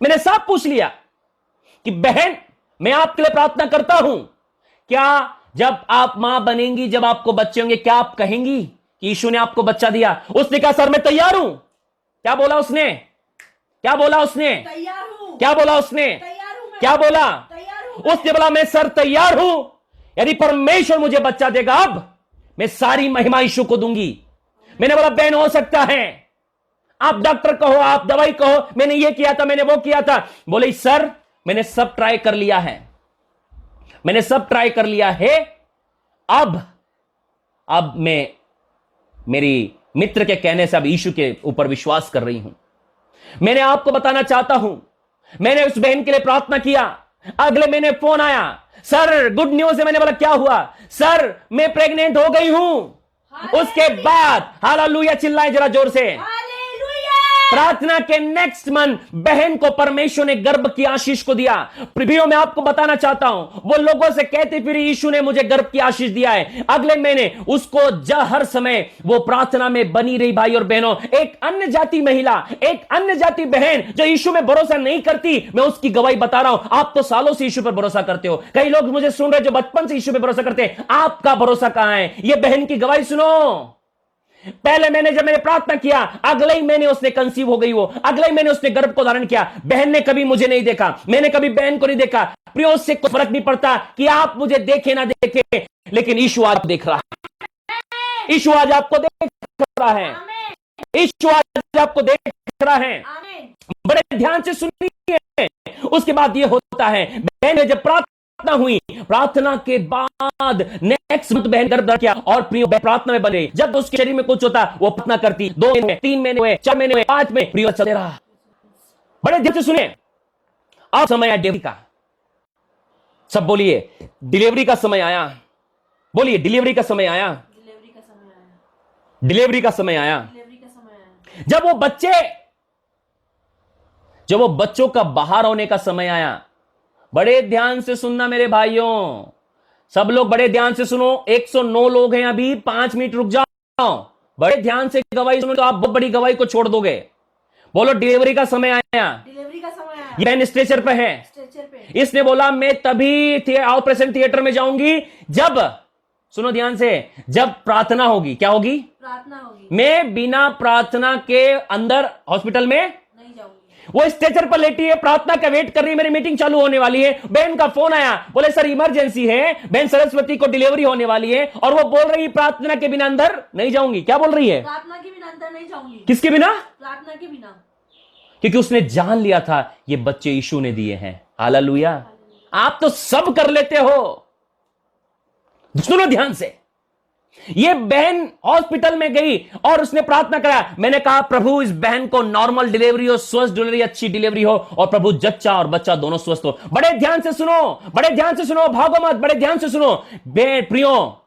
A: मैंने साफ पूछ लिया कि बहन मैं आपके लिए प्रार्थना करता हूं, क्या जब आप मां बनेंगी, जब आपको बच्चे होंगे, क्या आप कहेंगी कि यीशु ने आपको बच्चा दिया? उसने कहा सर मैं तैयार हूं। क्या बोला उसने? क्या बोला उसने?
B: तैयार हूं।
A: क्या बोला उसने?
B: तैयार हूं।
A: क्या बोला?
B: तैयार हूं।
A: उसने बोला मैं सर तैयार हूं, यदि परमेश्वर मुझे बच्चा देगा अब मैं सारी महिमा यीशु को दूंगी। मैंने बोला बहन हो सकता है, आप डॉक्टर कहो, आप दवाई कहो, मैंने ये किया था, मैंने वो किया था। बोले सर मैंने सब ट्राई कर लिया है, मैंने सब ट्राई कर लिया है, अब मैं मेरी मित्र के कहने से अब यीशु के ऊपर विश्वास कर रही हूं। मैंने आपको बताना चाहता हूं, मैंने उस बहन के लिए प्रार्थना किया, अगले महीने फोन आया, सर गुड न्यूज है। मैंने बोला क्या हुआ? सर मैं प्रेग्नेंट हो गई हूं। उसके बाद हालेलुया चिल्लाएं जरा जोर से, प्रार्थना के नेक्स्ट मंथ बहन को परमेश्वर ने गर्भ की आशीष को दिया। प्रिव्यू में आपको बताना चाहता हूं, वो लोगों से कहती फिर यीशु ने मुझे गर्भ की आशीष दिया है। अगले महीने उसको हर समय वो प्रार्थना में बनी रही। भाई और बहनों, एक अन्य जाति महिला, एक अन्य जाति बहन जो यीशु में भरोसा नहीं करती, मैं उसकी गवाही बता रहा हूं। आप तो सालों से यीशु पर भरोसा करते हो, कई लोग मुझे सुन रहे जो बचपन से यीशु पर भरोसा करते हैं, आपका भरोसा कहां है? ये बहन की गवाही सुनो। पहले महीने जब मैंने प्रार्थना किया, अगले ही महीने उसने कंसीव हो गई, वो अगले ही महीने उसने गर्भ को धारण किया। बहन ने कभी मुझे नहीं देखा, मैंने कभी बहन को नहीं देखा। प्रियो उससे कोई फर्क नहीं पड़ता कि आप मुझे देखे ना देखे, लेकिन यीशु आप देख रहा है, यीशु आज आपको देख रहा है, यीशु आज आपको देख रहा है। बड़े ध्यान से सुनिए। उसके बाद ये होता है, बहन ने जब प्रार्थना हुई, प्रार्थना के बाद नेक्स्ट मंथ बहन गर्भ धारण किया और प्रियो प्रार्थना में बने। जब उसके शरीर में कुछ होता वो प्रार्थना करती, 2 महीने, 3 महीने हुए, 4 महीने हुए, 5 में प्रियो चलते रहा। बड़े ध्यान से सुने। अब समय आया डिलीवरी का। सब बोलिए डिलीवरी का समय आया। बोलिए डिलीवरी का समय आया।
B: डिलीवरी का समय आया।
A: डिलीवरी का समय आया।
B: डिलीवरी का समय आया।
A: जब वो बच्चों का बाहर होने का समय आया, बड़े ध्यान से सुनना मेरे भाइयों, सब लोग बड़े ध्यान से सुनो। 109 लोग हैं अभी, 5 मिनट रुक जाओ, बड़े ध्यान से गवाही सुनो तो आप बहुत बड़ी गवाही को छोड़ दोगे। बोलो डिलीवरी का समय आया।
B: डिलीवरी का समय आया।
A: ये बहन स्ट्रेचर पे है,
B: स्ट्रेचर पे।
A: इसने बोला मैं तभी ऑपरेशन थिएटर में जाऊंगी जब, सुनो ध्यान से, जब प्रार्थना होगी। क्या होगी?
B: प्रार्थना होगी।
A: मैं बिना प्रार्थना के अंदर हॉस्पिटल में
B: नहीं जाऊंगी।
A: वो स्ट्रेचर पर लेटी है, प्रार्थना का वेट कर रही है, मेरी मीटिंग चालू होने वाली है। बहन का फोन आया, बोले सर इमरजेंसी है, बहन सरस्वती को डिलीवरी होने वाली है, और वो बोल रही प्रार्थना के बिना अंदर नहीं जाऊंगी। क्या बोल रही है?
B: प्रार्थना के बिना अंदर नहीं जाऊंगी।
A: किसके बिना?
B: प्रार्थना के बिना।
A: क्योंकि उसने जान लिया था ये बच्चे यीशु ने दिए हैं। हालेलुया। आप तो सब कर लेते हो। सुनो ध्यान से, ये बहन हॉस्पिटल में गई और उसने प्रार्थना करा। मैंने कहा प्रभु इस बहन को नॉर्मल डिलीवरी हो, स्वस्थ डिलीवरी, अच्छी डिलीवरी हो, और प्रभु जच्चा और बच्चा दोनों स्वस्थ हो। बड़े ध्यान से सुनो, बड़े ध्यान से सुनो, भागो मत, बड़े ध्यान से सुनो। प्रियो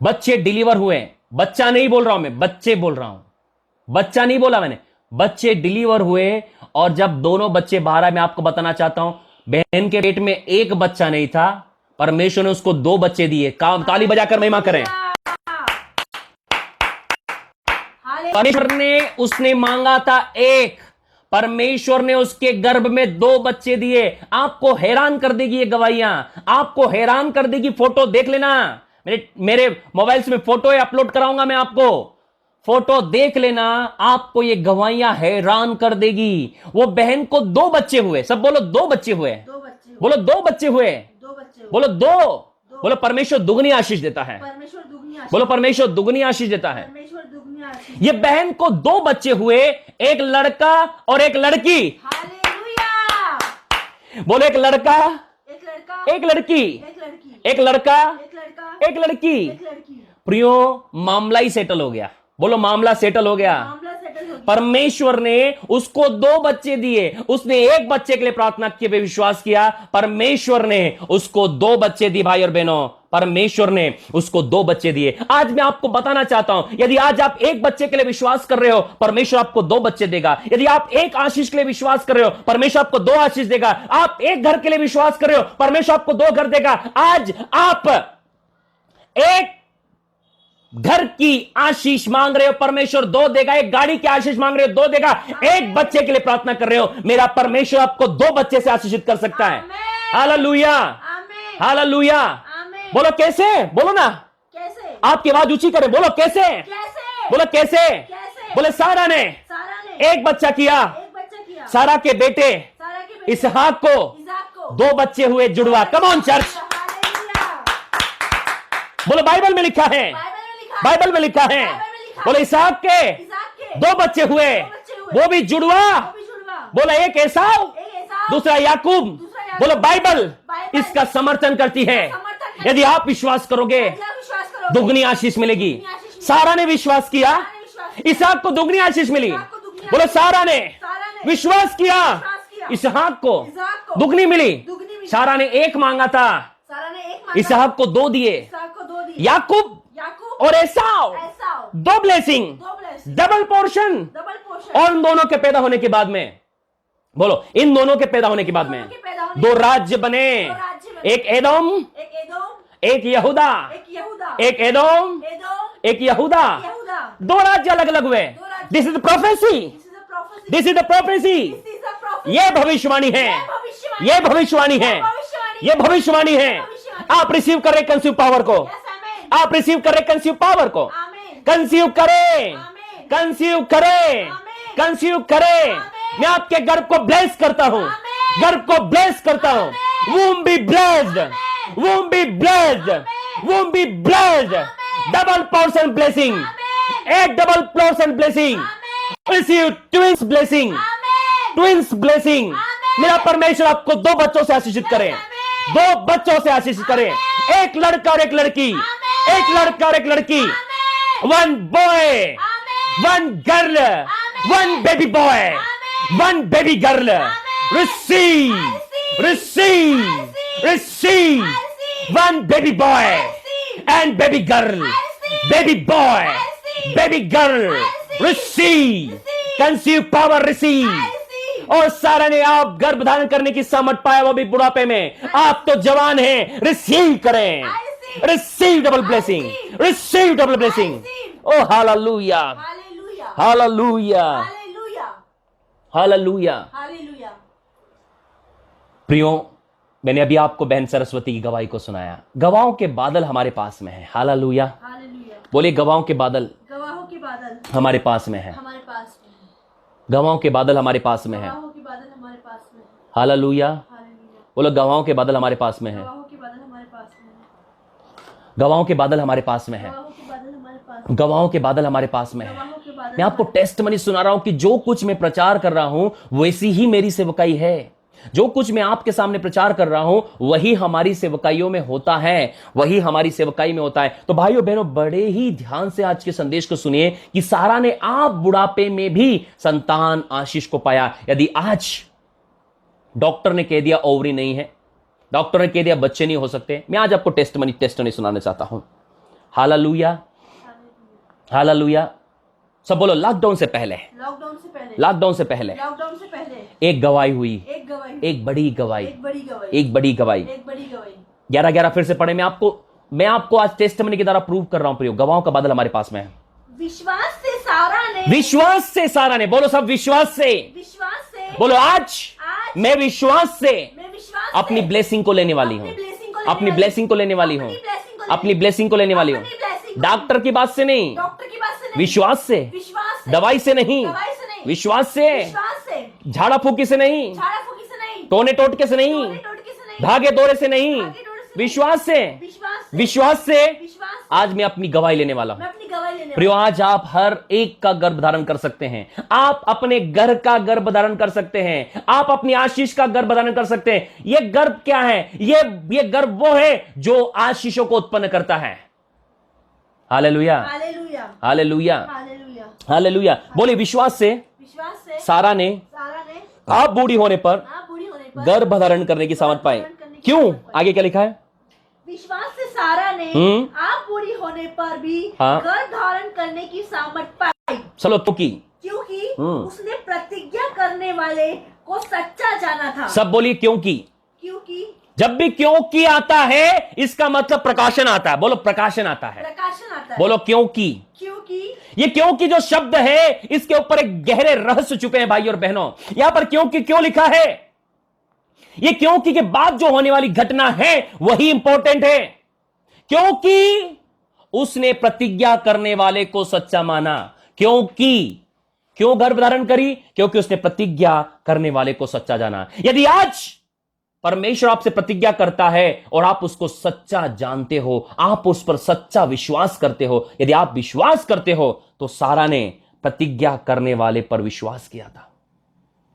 A: बच्चे डिलीवर हुए, बच्चा नहीं बोल रहा हूं मैं, बच्चे बोल रहा हूं, बच्चा नहीं बोला मैंने, बच्चे डिलीवर हुए। और जब दोनों बच्चे बाहर आए, मैं आपको बताना चाहता हूं, बहन के पेट में एक बच्चा नहीं था, परमेश्वर ने उसको 2 बच्चे दिए। काम ताली बजाकर महिमा करें। परमेश्वर ने, उसने मांगा था 1, परमेश्वर ने उसके गर्भ में 2 बच्चे दिए। आपको हैरान कर देगी ये गवाहियां, आपको हैरान कर देगी। फोटो देख लेना, मेरे मोबाइल में फोटो अपलोड कराऊंगा मैं आपको, फोटो देख लेना, आपको ये गवाहियां हैरान कर देगी। वो बहन को 2 बच्चे हुए, सब बोलो 2 बच्चे हुए,
B: 2 बच्चे,
A: बोलो 2 बच्चे हुए,
B: 2 बच्चे,
A: बोलो 2, बोलो परमेश्वर दुगनी आशीष देता है,
B: परमेश्वर दुगनी आशीष,
A: बोलो परमेश्वर दुगनी आशीष देता है।
B: परमेश्वर दुगनी आशीष।
A: ये बहन को 2 बच्चे हुए, एक लड़का और एक लड़की।
B: हालेलुया।
A: बोलो एक लड़का,
B: एक लड़का,
A: एक लड़की,
B: एक लड़की,
A: एक लड़का,
B: एक लड़का,
A: एक लड़की।
B: एक लड़की।
A: प्रियो, मामला ही सेटल हो गया, बोलो मामला सेटल हो गया।
B: मामला सेटल हो गया।
A: परमेश्वर ने उसको 2 बच्चे दिए, उसने एक बच्चे के लिए प्रार्थना किए पे विश्वास किया, परमेश्वर ने उसको 2 बच्चे दिए। भाई और बहनों, परमेश्वर ने उसको 2 बच्चे दिए। आज मैं आपको बताना चाहता हूं, यदि आज आप एक बच्चे के लिए विश्वास कर रहे हो, परमेश्वर आपको 2 बच्चे देगा। यदि आप एक आशीष के लिए विश्वास कर रहे हो, परमेश्वर आपको 2 आशीष देगा। आप एक घर के लिए विश्वास कर रहे हो, परमेश्वर आपको 2 घर देगा। आज आप एक घर की आशीष मांग रहे हो, परमेश्वर 2 देगा। एक गाड़ी की आशीष मांग रहे हो, 2 देगा। एक बच्चे के लिए प्रार्थना कर रहे हो, मेरा परमेश्वर आपको 2 बच्चे से आशीषित कर सकता है। हालेलुया,
B: आमीन,
A: हालेलुया।
B: आमीन।
A: बोलो कैसे, बोलो ना,
B: कैसे,
A: आपकी आवाज ऊंची करें, बोलो कैसे,
B: कैसे,
A: बोलो कैसे।
B: कैसे।
A: बोले सारा ने
B: सारा ने
A: एक बच्चा किया,
B: एक बच्चा किया,
A: सारा के बेटे
B: सारा के बेटे
A: इसहाक को
B: इसहाक को
A: 2 बच्चे हुए जुड़वा। Come on church,
B: hallelujah.
A: बोलो बाइबल में लिखा है, बाइबल में लिखा है। बोले इसहाक के
B: इसहाक के
A: 2 बच्चे हुए,
B: बच्चे हुए,
A: वो भी जुड़वा।
B: वो भी जुड़वा।
A: बोला एक एसाव,
B: एक एसाव,
A: दूसरा याकूब।
B: दूसरा याकूब।
A: बोलो बाइबल
B: बाइबल
A: इसका समर्थन करती है।
B: समर्थन करती
A: यदि आप विश्वास करोगे,
B: यदि आप विश्वास करोगे,
A: दुगनी आशीष मिलेगी।
B: दुगनी आशीष मिलेगी।
A: सारा ने विश्वास किया,
B: सारा ने विश्वास किया,
A: इसहाक को दुगनी आशीष मिली।
B: इसहाक को दुगनी
A: बोलो
B: आशीष
A: सारा ने
B: सारा ने
A: विश्वास किया,
B: विश्वास किया,
A: इसहाक को
B: इसहाक को
A: दुगनी मिली।
B: दुगनी मिली।
A: सारा ने 1 मांगा था,
B: सारा ने 1 मांगा,
A: इसहाक को 2 दिए।
B: इसहाक को 2 दिए।
A: याकूब
B: याकूब
A: और एसाव
B: एसाव
A: 2 blessing,
B: 2 blessing,
A: double portion.
B: Double portion.
A: और इन दोनों के पैदा होने के बाद में, बोलो इन दोनों के पैदा होने के बाद में
B: दोनों के पैदा होने
A: 2 राज्य बने,
B: 2 राज्य बने।
A: एक एदोम,
B: एक एदोम,
A: एक यहूदा,
B: एक यहूदा,
A: एक एदोम,
B: एदोम,
A: एक यहूदा।
B: यहूदा।
A: 2 राज्य अलग अलग हुए।
B: दो राज्य।
A: This is the prophecy,
B: This is a prophecy.
A: This is the prophecy.
B: This is a prophecy.
A: ये भविष्यवाणी है,
B: ये भविष्यवाणी।
A: ये भविष्यवाणी है,
B: भविष्यवाणी।
A: ये भविष्यवाणी है।
B: भविष्यवाणी।
A: आप रिसीव कर रहे कंसीव पावर को,
B: Yes, amen.
A: आप रिसीव कर रहे कंसीव पावर को।
B: Amen.
A: कंसीव करें,
B: Amen.
A: कंसीव करें,
B: Amen.
A: कंसीव करें।
B: Amen.
A: मैं आपके गर्भ को ब्लेस करता हूं,
B: Amen.
A: गर्भ को ब्लेस करता हूं।
B: Amen.
A: Womb be blessed,
B: Amen.
A: Womb be blessed,
B: Amen.
A: Womb be blessed.
B: Amen.
A: Double portion blessing,
B: Amen.
A: एक double portion blessing.
B: Amen.
A: Receive twins blessing,
B: Amen.
A: Twins blessing.
B: Amen.
A: मेरा परमेश्वर आपको 2 बच्चों से आशीषित करे,
B: Amen.
A: 2 बच्चों से आशीषित करे।
B: Amen.
A: एक लड़का और एक लड़की,
B: Amen.
A: एक लड़का और एक लड़की।
B: Amen.
A: 1 boy,
B: Amen.
A: 1 girl,
B: Amen.
A: 1 baby boy,
B: Amen.
A: 1 baby girl.
B: Amen.
A: Receive,
B: I receive.
A: receive,
B: I receive.
A: receive.
B: I receive.
A: 1 baby boy
B: I receive.
A: and baby girl,
B: I receive.
A: baby boy,
B: I receive.
A: baby girl.
B: I receive.
A: Receive,
B: Receive.
A: conceive power, receive.
B: I receive.
A: और सारा ने आप गर्भ धारण करने की समझ पाया, वो भी बुढ़ापे में। आप तो जवान हैं, रिसीव करें,
B: I receive.
A: Receive double
B: I
A: blessing,
B: receive.
A: Receive double blessing.
B: receive.
A: O hallelujah,
B: Hallelujah.
A: Hallelujah,
B: Hallelujah.
A: Hallelujah.
B: Hallelujah.
A: प्रियो, मैंने अभी आपको बहन सरस्वती की गवाही को सुनाया। गवाहों के बादल हमारे पास में है। Hallelujah,
B: Hallelujah.
A: बोलिए गवाहों के बादल
B: गवाहों के बादल
A: हमारे पास में है।
B: हमारे पास में है।
A: गवाहों के बादल हमारे पास में है।
B: गवाहों के बादल हमारे पास में है।
A: Hallelujah,
B: Hallelujah.
A: बोलो गवाहों के बादल हमारे पास में है।
B: गवाहों के बादल हमारे पास में है।
A: गवाहों के बादल हमारे पास में है।
B: गवाहों के बादल हमारे पास में
A: गवाहों के बादल हमारे पास में है।
B: गवाहों के बादल
A: मैं आपको टेस्टमनी सुना रहा हूं कि जो कुछ मैं प्रचार कर रहा हूं वैसी ही मेरी सेवकाई है। जो कुछ मैं आपके सामने प्रचार कर रहा हूं वही हमारी सेवकाइयों में होता है, वही हमारी सेवकाई में होता है। तो भाइयों बहनों, बड़े ही ध्यान से आज के संदेश को सुनिए कि सारा ने आप बुढ़ापे में भी संतान आशीष को पाया। यदि आज डॉक्टर ने कह दिया ओवरी नहीं है, डॉक्टर ने कह दिया बच्चे नहीं हो सकते, मैं आज आपको टेस्टमनी सुनाना चाहता हूं। Hallelujah, hallelujah. सब बोलो, लॉकडाउन से पहले,
B: लॉकडाउन से पहले,
A: लॉकडाउन से पहले
B: लॉकडाउन से पहले
A: एक गवाही हुई,
B: एक गवाही,
A: एक बड़ी गवाही,
B: एक बड़ी गवाही,
A: एक बड़ी गवाही।
B: एक बड़ी गवाही।
A: 11-11 फिर से पढ़े। मैं आपको आज टेस्टिमनी के द्वारा प्रूव कर रहा हूं प्रियो, गवाहों का बादल हमारे पास में है।
B: विश्वास से सारा ने,
A: विश्वास से सारा ने, बोलो सब विश्वास से,
B: विश्वास से
A: बोलो आज मैं विश्वास से
B: मैं विश्वास
A: अपनी
B: से
A: ब्लेसिंग को लेने वाली हूं, अपनी ब्लेसिंग को लेने वाली हूं, अपनी ब्लेसिंग को लेने वाली हूं। डॉक्टर की बात से नहीं,
B: डॉक्टर की बात से नहीं,
A: विश्वास से,
B: विश्वास से,
A: दवाई से नहीं,
B: दवाई से नहीं,
A: विश्वास से,
B: विश्वास से,
A: झाड़ा फूकी से नहीं,
B: झाड़ा फूकी से नहीं,
A: टोने टोटके से नहीं,
B: टोने टोटके से नहीं,
A: धागे तोड़े से नहीं,
B: धागे तोड़े से नहीं,
A: विश्वास से,
B: विश्वास से,
A: विश्वास से
B: विश्वास से
A: आज मैं अपनी गवाही लेने वाला हूं।
B: मैं अपनी गवाही लेने
A: प्रियो, आज आप हर एक का गर्भ धारण कर सकते हैं। आप अपने घर का गर्भ धारण कर सकते हैं। आप अपनी आशीष का गर्भ धारण कर सकते हैं। यह गर्भ क्या है? ये गर्भ वो है जो आशीषों को उत्पन्न करता है। Hallelujah,
B: hallelujah,
A: hallelujah,
B: hallelujah.
A: Hallelujah. बोले विश्वास से
B: विश्वास से
A: सारा ने
B: सारा ने
A: आप बूढ़ी होने पर
B: आप बूढ़ी होने पर
A: गर्भ धारण करने की सामर्थ पाई। क्यों? आगे क्या लिखा है?
B: विश्वास से सारा ने आप बूढ़ी होने पर भी
A: हाँ।
B: गर्भ धारण करने की सामर्थ पाई,
A: चलो तो की,
B: क्योंकि उसने प्रतिज्ञा करने वाले को सच्चा जाना था।
A: सब बोलिए क्योंकि।
B: क्योंकि
A: जब भी क्योंकि आता है इसका मतलब प्रकाशन आता है। बोलो प्रकाशन आता है।
B: प्रकाशन आता है।
A: बोलो क्योंकि।
B: क्योंकि
A: ये क्योंकि जो शब्द है इसके ऊपर एक गहरे रहस्य छुपे हैं भाई और बहनों। यहां पर क्योंकि क्यों लिखा है? ये क्योंकि के बाद जो होने वाली घटना है वही इंपॉर्टेंट है। क्योंकि उसने प्रतिज्ञा करने वाले को सच्चा माना। क्यों गर्भ धारण करी? क्योंकि उसने प्रतिज्ञा करने वाले को सच्चा जाना। यदि आज परमेश्वर आपसे प्रतिज्ञा करता है और आप उसको सच्चा जानते हो, आप उस पर सच्चा विश्वास करते हो, यदि आप विश्वास करते हो तो सारा ने प्रतिज्ञा करने वाले पर विश्वास किया था।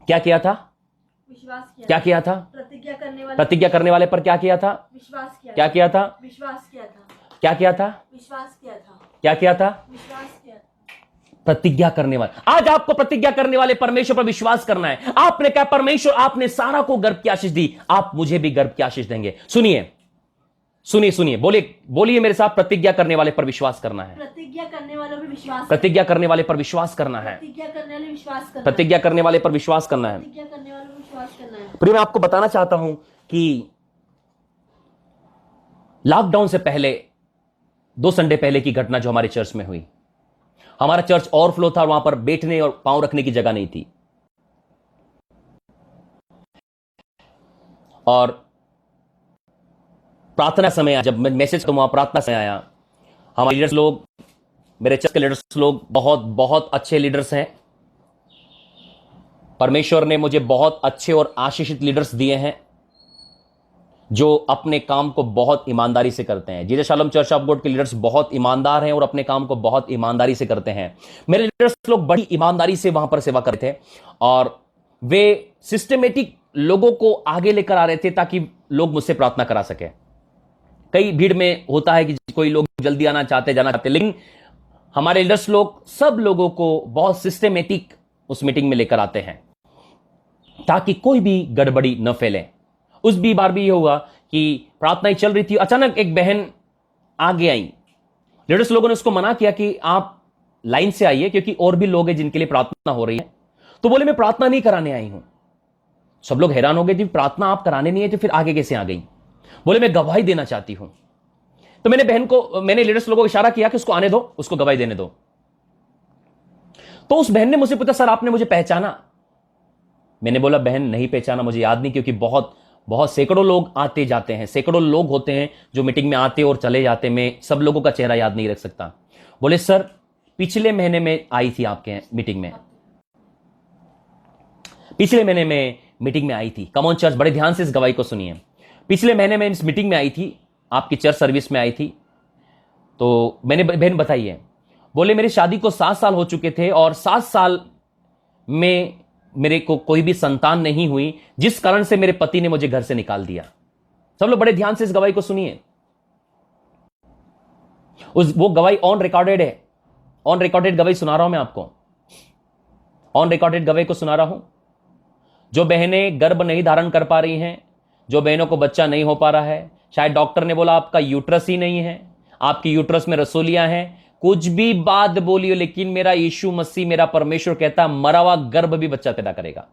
A: क्या किया था?
B: विश्वास किया।
A: क्या किया था?
B: प्रतिज्ञा करने
A: वाले पर क्या किया था?
B: विश्वास किया।
A: क्या किया था?
B: विश्वास किया था।
A: क्या किया था?
B: विश्वास किया था।
A: क्या किया था?
B: विश्वास किया था।
A: प्रतिज्ञा करने वाले। आज आपको प्रतिज्ञा करने वाले परमेश्वर पर विश्वास करना है। आपने कहा परमेश्वर आपने सारा को गर्भ की आशीष दी, आप मुझे भी गर्भ की आशीष देंगे। सुनिए, बोलिए मेरे साथ, प्रतिज्ञा करने वाले पर विश्वास करना है।
B: प्रतिज्ञा करने वालों पर विश्वास,
A: प्रतिज्ञा करने वाले पर विश्वास करना है।
B: प्रतिज्ञा करने वाले विश्वास करना,
A: प्रतिज्ञा करने वाले पर विश्वास करना है।
B: प्रतिज्ञा करने वालों पर विश्वास करना है।
A: प्रिय, मैं आपको बताना चाहता हूं कि लॉकडाउन से पहले 2 संडे पहले की घटना जो हमारे चर्च में हुई। हमारा चर्च ओवरफ्लो था और वहां पर बैठने और पांव रखने की जगह नहीं थी। और प्रार्थना समय जब मैं मैसेज तो वहां प्रार्थना समय आया, हमारे लीडर्स लोग, मेरे चर्च के लीडर्स लोग बहुत बहुत अच्छे लीडर्स हैं। परमेश्वर ने मुझे बहुत अच्छे और आशीषित लीडर्स दिए हैं जो अपने काम को बहुत ईमानदारी से करते हैं। Jesus shalom church of God के लीडर्स बहुत ईमानदार हैं और अपने काम को बहुत ईमानदारी से करते हैं। मेरे लीडर्स लोग बड़ी ईमानदारी से वहां पर सेवा करते थे और वे सिस्टमेटिक लोगों को आगे लेकर आ रहे थे ताकि लोग मुझसे प्रार्थना करा सके। कई भीड़ में होता है कि कोई लोग जल्दी जाना चाहते, लेकिन हमारे लीडर्स लोग सब लोगों को बहुत सिस्टमेटिक उस मीटिंग में लेकर आते हैं ताकि कोई भी गड़बड़ी न फैले। उस भी बार भी यह हुआ कि प्रार्थनाएं चल रही थी, अचानक एक बहन आगे आई। लीडर्स लोगों ने उसको मना किया कि आप लाइन से आइए क्योंकि और भी लोग हैं जिनके लिए प्रार्थना हो रही है। तो बोले मैं प्रार्थना नहीं कराने आई हूं। सब लोग हैरान हो गए, प्रार्थना आप कराने नहीं है तो फिर आगे कैसे आ गई? बोले मैं गवाही देना चाहती हूं। तो मैंने लीडर्स लोगों को इशारा किया कि उसको आने दो, उसको गवाही देने दो। तो उस बहन ने मुझसे पूछा, सर आपने मुझे पहचाना? मैंने बोला बहन नहीं पहचाना, मुझे याद नहीं, क्योंकि बहुत सैकड़ों लोग आते जाते हैं, सैकड़ों लोग होते हैं जो मीटिंग में आते और चले जाते, मैं सब लोगों का चेहरा याद नहीं रख सकता। बोले सर पिछले महीने में आई थी आपके मीटिंग में, पिछले महीने में मीटिंग में आई थी। कम ऑन चर्च, बड़े ध्यान से इस गवाही को सुनिए। पिछले महीने में इस मीटिंग में आई थी, आपकी चर्च सर्विस में आई थी। तो मैंने बहन बताइए। बोले मेरी शादी को 7 साल हो चुके थे और 7 साल में मेरे को कोई भी संतान नहीं हुई, जिस कारण से मेरे पति ने मुझे घर से निकाल दिया। सब लोग बड़े ध्यान से इस गवाही को सुनिए। वो गवाही ऑन रिकॉर्डेड है। ऑन रिकॉर्डेड गवाही सुना रहा हूं मैं आपको, ऑन रिकॉर्डेड गवाही को सुना रहा हूं। जो बहनें गर्भ नहीं धारण कर पा रही हैं, जो बहनों को बच्चा नहीं हो पा रहा है, शायद डॉक्टर ने बोला आपका यूट्रस ही नहीं है, आपकी यूट्रस में रसोलियां हैं, कुछ भी बात बोलियो, लेकिन मेरा यीशु मसीह, मेरा परमेश्वर कहता मरा हुआ गर्भ भी बच्चा पैदा करेगा।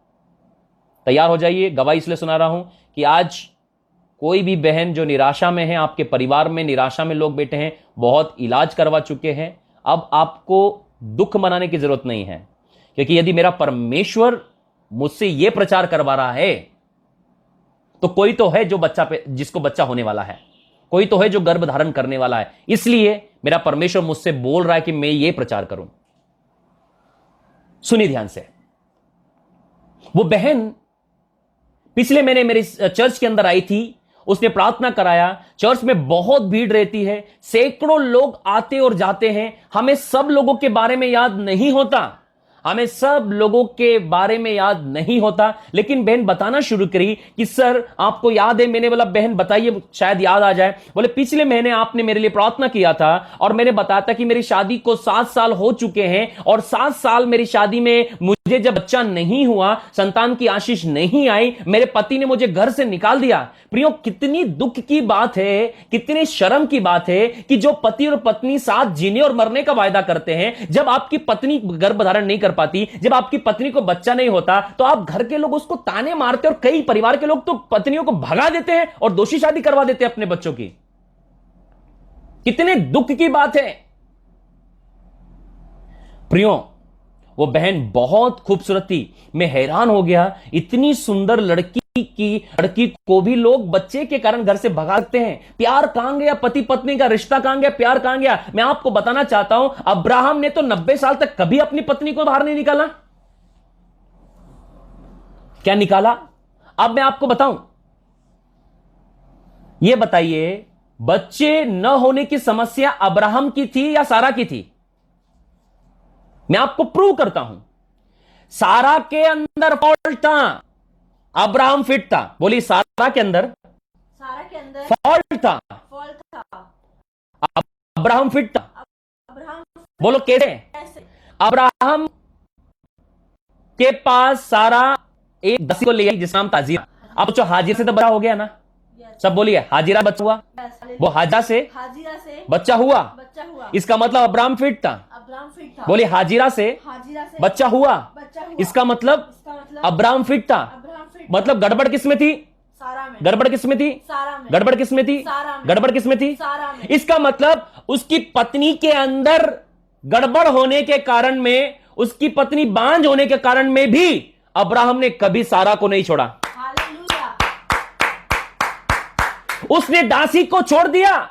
A: तैयार हो जाइए। गवाही इसलिए सुना रहा हूं कि आज कोई भी बहन जो निराशा में है, आपके परिवार में निराशा में लोग बैठे हैं, बहुत इलाज करवा चुके हैं, अब आपको दुख मनाने की जरूरत नहीं है, क्योंकि यदि मेरा परमेश्वर मुझसे यह प्रचार करवा रहा है तो कोई तो है जो जिसको बच्चा होने वाला है, कोई तो है जो गर्भ धारण करने वाला है। इसलिए मेरा परमेश्वर मुझसे बोल रहा है कि मैं ये प्रचार करूं। सुनिए ध्यान से। वो बहन पिछले महीने मेरे चर्च के अंदर आई थी, उसने प्रार्थना कराया। चर्च में बहुत भीड़ रहती है, सैकड़ों लोग आते और जाते हैं। हमें सब लोगों के बारे में याद नहीं होता, हमें सब लोगों के बारे में याद नहीं होता। लेकिन बहन बताना शुरू करी कि सर आपको याद है? मैंने बोला बहन बताइए, शायद याद आ जाए। बोले पिछले महीने आपने मेरे लिए प्रार्थना किया था और मैंने बताया था कि मेरी शादी को 7 साल हो चुके हैं और 7 साल मेरी शादी में मुझे जब बच्चा नहीं हुआ, संतान की आशीष नहीं आई, मेरे पति ने मुझे घर से निकाल दिया। प्रियो, कितनी दुख की बात है, कितनी शर्म की बात है कि जो पति और पत्नी साथ जीने और मरने का वायदा करते हैं, जब आपकी पत्नी गर्भ धारण नहीं कर पाती, जब आपकी पत्नी को बच्चा नहीं होता, तो आप घर के लोग उसको ताने मारते, और कई परिवार के लोग तो पत्नियों को भगा देते हैं और दोषी शादी करवा देते हैं अपने बच्चों की। कितने दुख की बात है। प्रियो, वो बहन बहुत खूबसूरत थी। मैं हैरान हो गया, इतनी सुंदर लड़की को भी लोग बच्चे के कारण घर से भगाते हैं। प्यार कहां गया? पति पत्नी का रिश्ता कहां गया? प्यार कहां गया? मैं आपको बताना चाहता हूं, अब्राहम ने तो 90 साल तक कभी अपनी पत्नी को बाहर नहीं निकाला। क्या निकाला? अब मैं आपको बताऊं, यह बताइए, बच्चे न होने की समस्या अब्राहम की थी या सारा की थी? मैं आपको प्रूव करता हूं। सारा के अंदर फॉल्ट था, अब्राहम फिट था। बोली सारा के अंदर फॉल्ट था, अब्राहम फिट था। बोलो कैसे? अब्राहम के पास सारा एक दासी को ले आई जिसका नाम ताजीरा। अब जो हाजिर से तो बड़ा हो गया ना, सब बोलिए हाजिरा बच्चा हुआ, वो हाजिरा से बच्चा हुआ। इसका मतलब अब्राहम फिट था। बोलिए हाजिरा से बच्चा हुआ, इसका मतलब अब्राहम फिट था। मतलब गड़बड़ किसमें थी? गड़बड़ किसमें थी? गड़बड़ किसमें थी? गड़बड़ किसमें थी? इसका मतलब उसकी पत्नी के अंदर गड़बड़ होने के कारण में, उसकी पत्नी बांझ होने के कारण में भी अब्राहम ने कभी सारा को नहीं छोड़ा। उसने दासी को छोड़ दिया,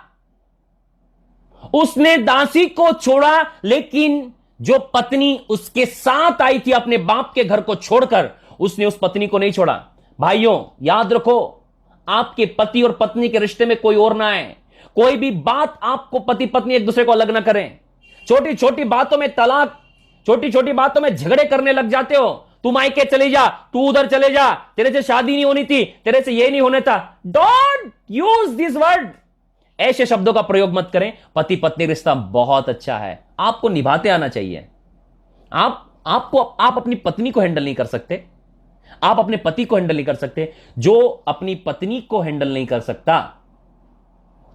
A: उसने दासी को छोड़ा, लेकिन जो पत्नी उसके साथ आई थी अपने बाप के घर को छोड़कर, उसने उस पत्नी को नहीं छोड़ा। भाइयों याद रखो, आपके पति और पत्नी के रिश्ते में कोई और ना आए। कोई भी बात आपको पति पत्नी एक दूसरे को अलग ना करें। छोटी छोटी बातों में तलाक, छोटी छोटी बातों में झगड़े करने लग जाते हो। तू मायके चले जा, तू उधर चले जा, तेरे से शादी नहीं होनी थी, तेरे से ये नहीं होना था। डोंट यूज दिस वर्ड, ऐसे शब्दों का प्रयोग मत करें। पति पत्नी रिश्ता बहुत अच्छा है, आपको निभाते आना चाहिए। आप अपनी पत्नी को हैंडल नहीं कर सकते, आप अपने पति को हैंडल नहीं कर सकते। जो अपनी पत्नी को हैंडल नहीं कर सकता,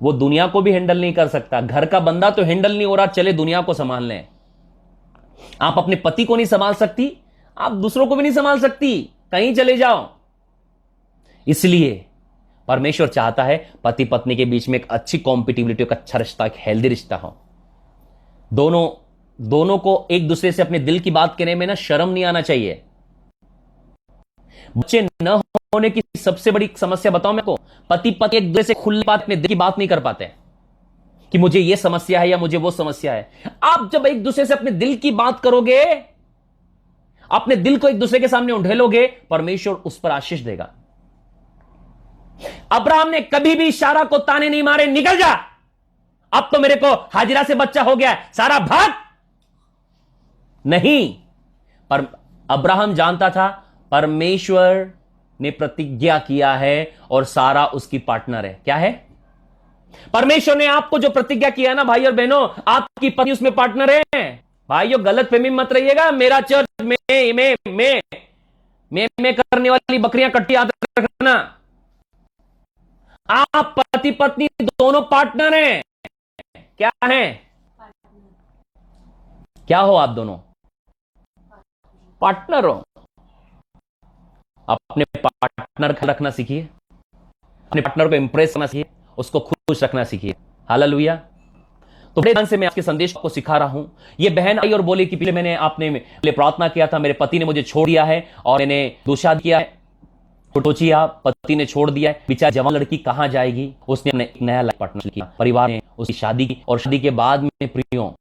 A: वो दुनिया को भी हैंडल नहीं कर सकता। घर का बंदा तो हैंडल नहीं हो रहा, चले दुनिया को संभाल लें। आप अपने पति को नहीं संभाल सकती, आप दूसरों को भी नहीं संभाल सकती, कहीं चले जाओ। इसलिए परमेश्वर चाहता है पति पत्नी के बीच में एक अच्छी कॉम्पिटिबिलिटी, एक अच्छा रिश्ता, एक हेल्दी रिश्ता हो। दोनों को एक दूसरे से अपने दिल की बात कहने में ना शर्म नहीं आना चाहिए। बच्चे न होने की सबसे बड़ी समस्या बताऊं मैं को, पति पत्नी एक दूसरे से खुले बात, अपने दिल की बात नहीं कर पाते कि मुझे ये समस्या है या मुझे वो समस्या है। आप जब एक दूसरे से अपने दिल की बात करोगे, अपने दिल को एक दूसरे के सामने उंडेलोगे, परमेश्वर उस पर आशीष देगा। अब्राहम ने कभी भी सारा को ताने नहीं मारे, निकल जा, अब तो मेरे को हाजिरा से बच्चा हो गया, सारा भाग। नहीं, पर अब्राहम जानता था परमेश्वर ने प्रतिज्ञा किया है और सारा उसकी पार्टनर है। क्या है? परमेश्वर ने आपको जो प्रतिज्ञा किया ना भाई और बहनों, आपकी पत्नी उसमें पार्टनर है। भाइयों गलत फहमी मत रहिएगा। मेरा चर्च में करने वाली बकरियां कट्टी याद रखना। आप पति पत्नी दोनों पार्टनर हैं। क्या हैं? क्या हो आप दोनों? पार्टनर हो। अपने पार्टनर का रखना सीखिए, अपने पार्टनर को इंप्रेस करना सीखिए, उसको खुश रखना सीखिए। हालेलुया। तो बड़े ध्यान से मैं आपके संदेश को सिखा रहा हूं। ये बहन आई और बोली कि पहले मैंने आपने लिए प्रार्थना किया था, मेरे पति ने मुझे छोड़ दिया है और मैंने दुशाद किया है। सोचिए, पति ने छोड़ दिया है, बेचारी जवान लड़की कहां जाएगी? उसने अपने एक नया लाइफ पार्टनर किया, परिवार ने उसकी शादी की और शादी के बाद में प्रियो,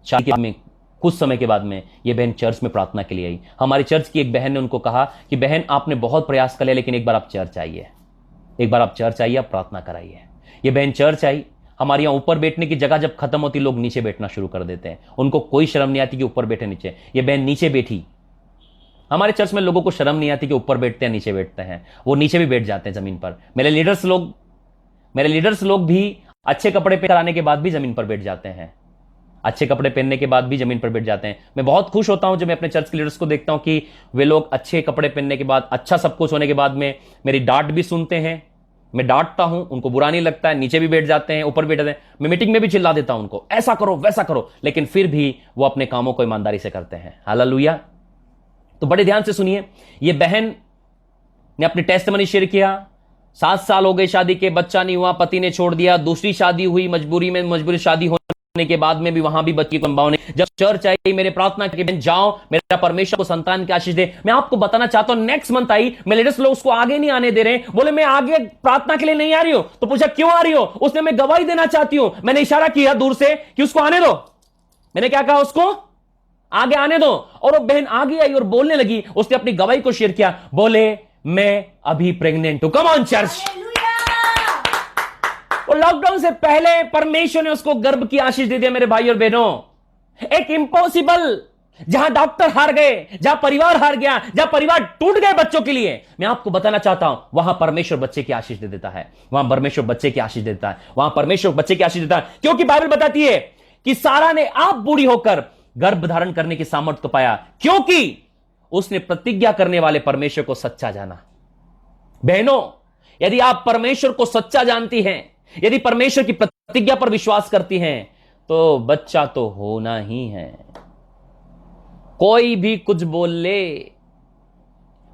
A: शादी के बाद में कुछ समय के बाद में ये बहन चर्च में प्रार्थना के लिए आई। हमारी चर्च की एक बहन ने उनको कहा कि बहन आपने बहुत प्रयास कर लिया, लेकिन एक बार आप चर्च आइए, एक बार आप चर्च आइए, आप प्रार्थना कराइए। ये बहन चर्च आई। हमारे यहां ऊपर बैठने की जगह जब खत्म होती, लोग नीचे बैठना शुरू कर देते हैं। उनको कोई शर्म नहीं आती कि ऊपर बैठे नीचे। ये बहन नीचे बैठी। हमारे चर्च में लोगों को शर्म नहीं आती कि ऊपर बैठते हैं नीचे बैठते हैं, वो नीचे भी बैठ जाते हैं जमीन पर। मेरे लीडर्स लोग भी अच्छे कपड़े पहन आने के बाद भी जमीन पर बैठ जाते हैं, अच्छे कपड़े पहनने के बाद भी जमीन पर बैठ जाते हैं। मैं बहुत खुश होता हूं जब मैं अपने चर्च के लीडर्स को देखता हूं कि वे लोग अच्छे कपड़े पहनने के बाद, अच्छा सब कुछ होने के बाद में मेरी डांट भी सुनते हैं। मैं डांटता हूं, उनको बुरा नहीं लगता है, नीचे भी बैठ जाते हैं, ऊपर बैठ जाते हैं। मैं मीटिंग में भी चिल्ला देता हूं उनको, ऐसा करो वैसा करो, लेकिन फिर भी वो अपने कामों को ईमानदारी से करते हैं। हालेलुया। तो बड़े ध्यान से सुनिए। ये बहन ने अपनी टेस्टिमनी शेयर किया। 7 साल हो गए शादी के, बच्चा नहीं हुआ, पति ने छोड़ दिया, दूसरी शादी हुई, मजबूरी शादी होने के बाद में भी वहां भी बच्ची को संभावने। जब चर्च आई, मेरे प्रार्थना के बहन जाओ, मेरा परमेश्वर को संतान की आशीष दे। मैं आपको बताना चाहता हूं, नेक्स्ट मंथ आई, मेरे लीडर्स लोग उसको आगे नहीं आने दे रहे। बोले मैं आगे प्रार्थना के लिए नहीं आ रही हूं। तो पूछा क्यों आ रही हो? उसने मैं गवाही देना चाहती हूं। मैंने इशारा किया दूर से कि उसको आने दो। मैंने क्या कहा? उसको आगे आने दो। और वो बहन आगे आई और बोलने लगी। उसने अपनी गवाही को शेयर किया। बोले मैं अभी प्रेग्नेंट हूं। Come on church. और लॉकडाउन से पहले परमेश्वर ने उसको गर्भ की आशीष दे दिया। मेरे भाई और बहनों, एक इम्पॉसिबल, जहां डॉक्टर हार गए, जहां परिवार हार गया, जहां परिवार टूट गए बच्चों के लिए, मैं आपको बताना चाहता हूं, वहां परमेश्वर बच्चे की आशीष दे देता है। वहां परमेश्वर बच्चे की आशीष देता है। वहां परमेश्वर बच्चे की आशीष देता है। क्योंकि बाइबल बताती है कि सारा ने आप बूढ़ी होकर गर्भ धारण करने की सामर्थ्य को पाया, क्योंकि उसने प्रतिज्ञा करने वाले परमेश्वर को सच्चा जाना। बहनों, यदि आप परमेश्वर को सच्चा जानती हैं, यदि परमेश्वर की प्रतिज्ञा पर विश्वास करती हैं, तो बच्चा तो होना ही है। कोई भी कुछ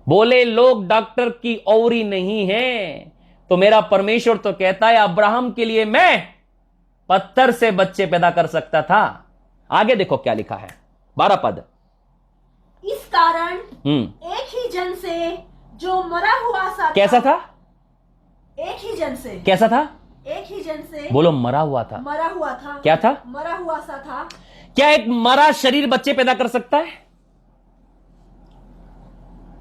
A: बोले लोग डॉक्टर की औरी नहीं है, तो मेरा परमेश्वर तो कहता है अब्राहम के लिए मैं पत्थर से बच्चे पैदा कर सकता था। आगे देखो क्या लिखा है, 12 पद।
B: इस कारण एक ही जन से जो मरा हुआ सा
A: कैसा था?
B: एक ही जन से
A: कैसा था?
B: एक ही जन से
A: बोलो मरा हुआ था।
B: मरा हुआ था।
A: क्या था?
B: मरा हुआ सा था।
A: क्या एक मरा शरीर बच्चे पैदा कर सकता है?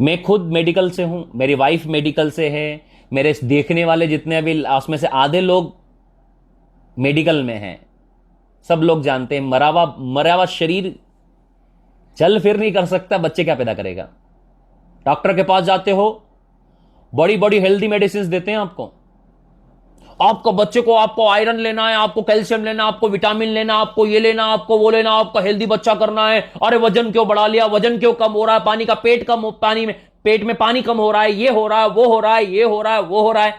A: मैं खुद मेडिकल से हूं, मेरी वाइफ मेडिकल से है, मेरे देखने वाले जितने अभी उसमें से आधे लोग मेडिकल में हैं। सब लोग जानते हैं मरा हुआ शरीर चल फिर नहीं कर सकता, बच्चे क्या पैदा करेगा? डॉक्टर के पास जाते हो, बड़ी बड़ी हेल्दी मेडिसिन देते हैं आपको बच्चे को, आपको आयरन लेना है, आपको कैल्शियम लेना, आपको विटामिन लेना, आपको ये लेना, आपको वो लेना, आपको हेल्दी बच्चा करना है। अरे वजन क्यों बढ़ा लिया, वजन क्यों कम हो रहा है, पानी का पेट में पानी कम हो रहा है, ये हो रहा है, वो हो रहा है, ये हो रहा है, वो हो रहा है।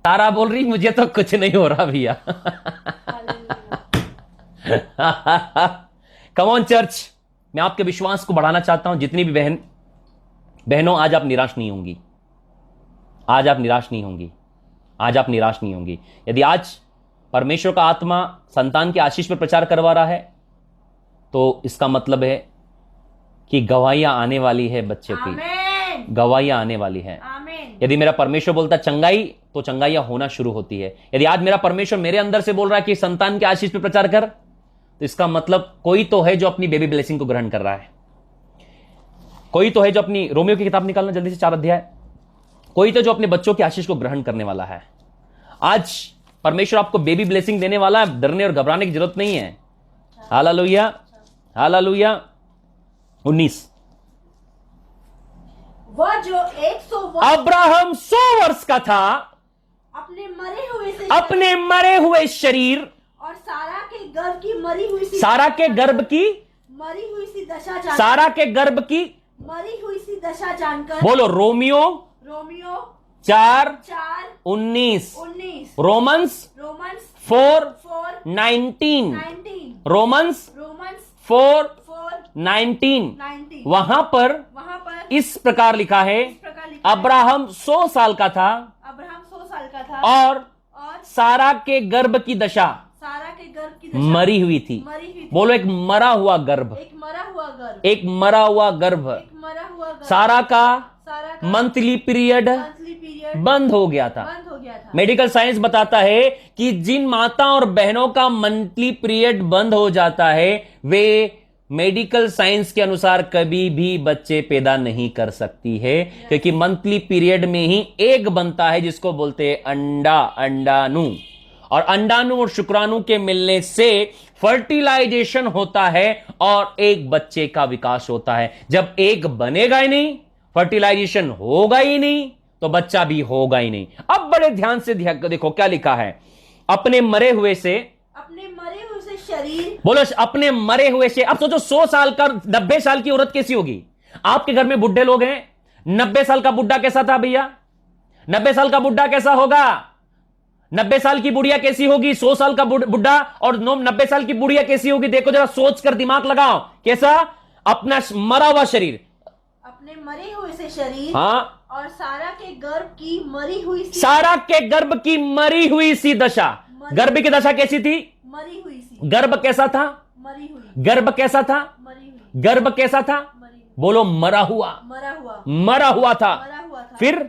A: तारा बोल रही मुझे तो कुछ नहीं हो रहा भैया। Come on church. मैं आपके विश्वास को बढ़ाना चाहता हूं। जितनी भी बहनों, आज आप निराश नहीं होंगी। आज आप निराश नहीं होंगी। आज आप निराश नहीं होंगी। यदि आज परमेश्वर का आत्मा संतान के आशीष पर प्रचार करवा रहा है, तो इसका मतलब है कि गवाहियां आने वाली है बच्चे की। गवाहियां आने वाली है। यदि मेरा परमेश्वर बोलता चंगाई, तो चंगाइयां होना शुरू होती है। यदि आज मेरा परमेश्वर मेरे अंदर से बोल रहा है कि संतान के आशीष पर प्रचार कर, तो इसका मतलब कोई तो है जो अपनी बेबी ब्लेसिंग को ग्रहण कर रहा है। कोई तो है जो अपनी, रोमियो की किताब निकालना जल्दी से 4 अध्याय। कोई तो जो अपने बच्चों की आशीष को ग्रहण करने वाला है। आज परमेश्वर आपको बेबी ब्लेसिंग देने वाला है। डरने और घबराने की जरूरत नहीं है। Hallelujah, hallelujah. 19,
B: वह जो 100
A: अब्राहम 100 वर्ष का था,
B: अपने
A: मरे हुए शरीर
B: और सारा के गर्भ की मरी हुई सी
A: सारा के गर्भ की
B: मरी हुई सी दशा जानकर
A: सारा के गर्भ की
B: मरी हुई सी दशा जानकर
A: बोलो रोमियो 4:19
B: 4:19
A: रोमन्स 4
B: 4
A: 19
B: 19
A: रोमन्स
B: रोमन्स
A: 4
B: 4
A: 19
B: 19
A: वहां पर
B: वहां पर
A: इस प्रकार लिखा है,
B: इस प्रकार लिखा है,
A: अब्राहम 100 साल का था
B: अब्राहम 100 साल का था
A: और
B: और
A: सारा के गर्भ की दशा
B: सारा के गर्भ की दशा
A: मरी हुई थी।
B: मरी हुई थी।
A: बोलो एक मरा हुआ गर्भ,
B: एक मरा हुआ गर्भ,
A: एक मरा हुआ गर्भ।
B: एक मरा हुआ गर्भ,
A: सारा का
B: सारा का
A: मंथली पीरियड
B: मंथली पीरियड
A: बंद हो गया था।
B: बंद हो गया था।
A: मेडिकल साइंस बताता है कि जिन माता और बहनों का मंथली पीरियड बंद हो जाता है वे मेडिकल साइंस के अनुसार कभी भी बच्चे पैदा नहीं कर सकती है, क्योंकि मंथली पीरियड में ही एग बनता है जिसको बोलते हैं अंडा, अंडाणु। और अंडाणु और शुक्राणु के मिलने से फर्टिलाइजेशन होता है और एक बच्चे का विकास होता है। जब एग बनेगा ही नहीं, फर्टिलाइजेशन होगा ही नहीं, तो बच्चा भी होगा ही नहीं। अब बड़े ध्यान से देखो क्या लिखा है, अपने मरे हुए से,
B: अपने मरे हुए से शरीर,
A: बोलो अपने मरे हुए से। अब सोचो 100 साल का 90 साल की औरत कैसी होगी? आपके घर में बुढ़े लोग हैं, 90 साल का बुढ़ा कैसा था भैया? 90 साल का बुढ़ा कैसा होगा? 90 साल की बुढ़िया कैसी होगी? 100 साल का बुढ़ा और 90 साल की बुढ़िया कैसी होगी? देखो जरा, सोच कर दिमाग लगाओ। कैसा? अपना मरा हुआ शरीर,
B: अपने मरे हुए से शरीर,
A: हाँ,
B: और सारा के गर्भ की मरी हुई सी,
A: सारा के गर्भ की मरी हुई सी दशा। गर्भ की दशा कैसी थी?
B: मरी हुई सी,
A: गर्भ कैसा था?
B: मरी हुई,
A: गर्भ कैसा था?
B: मरी हुई,
A: गर्भ कैसा था?
B: मरी हुई,
A: बोलो मरा हुआ,
B: मरा हुआ,
A: मरा हुआ था।
B: मरा हुआ था।
A: फिर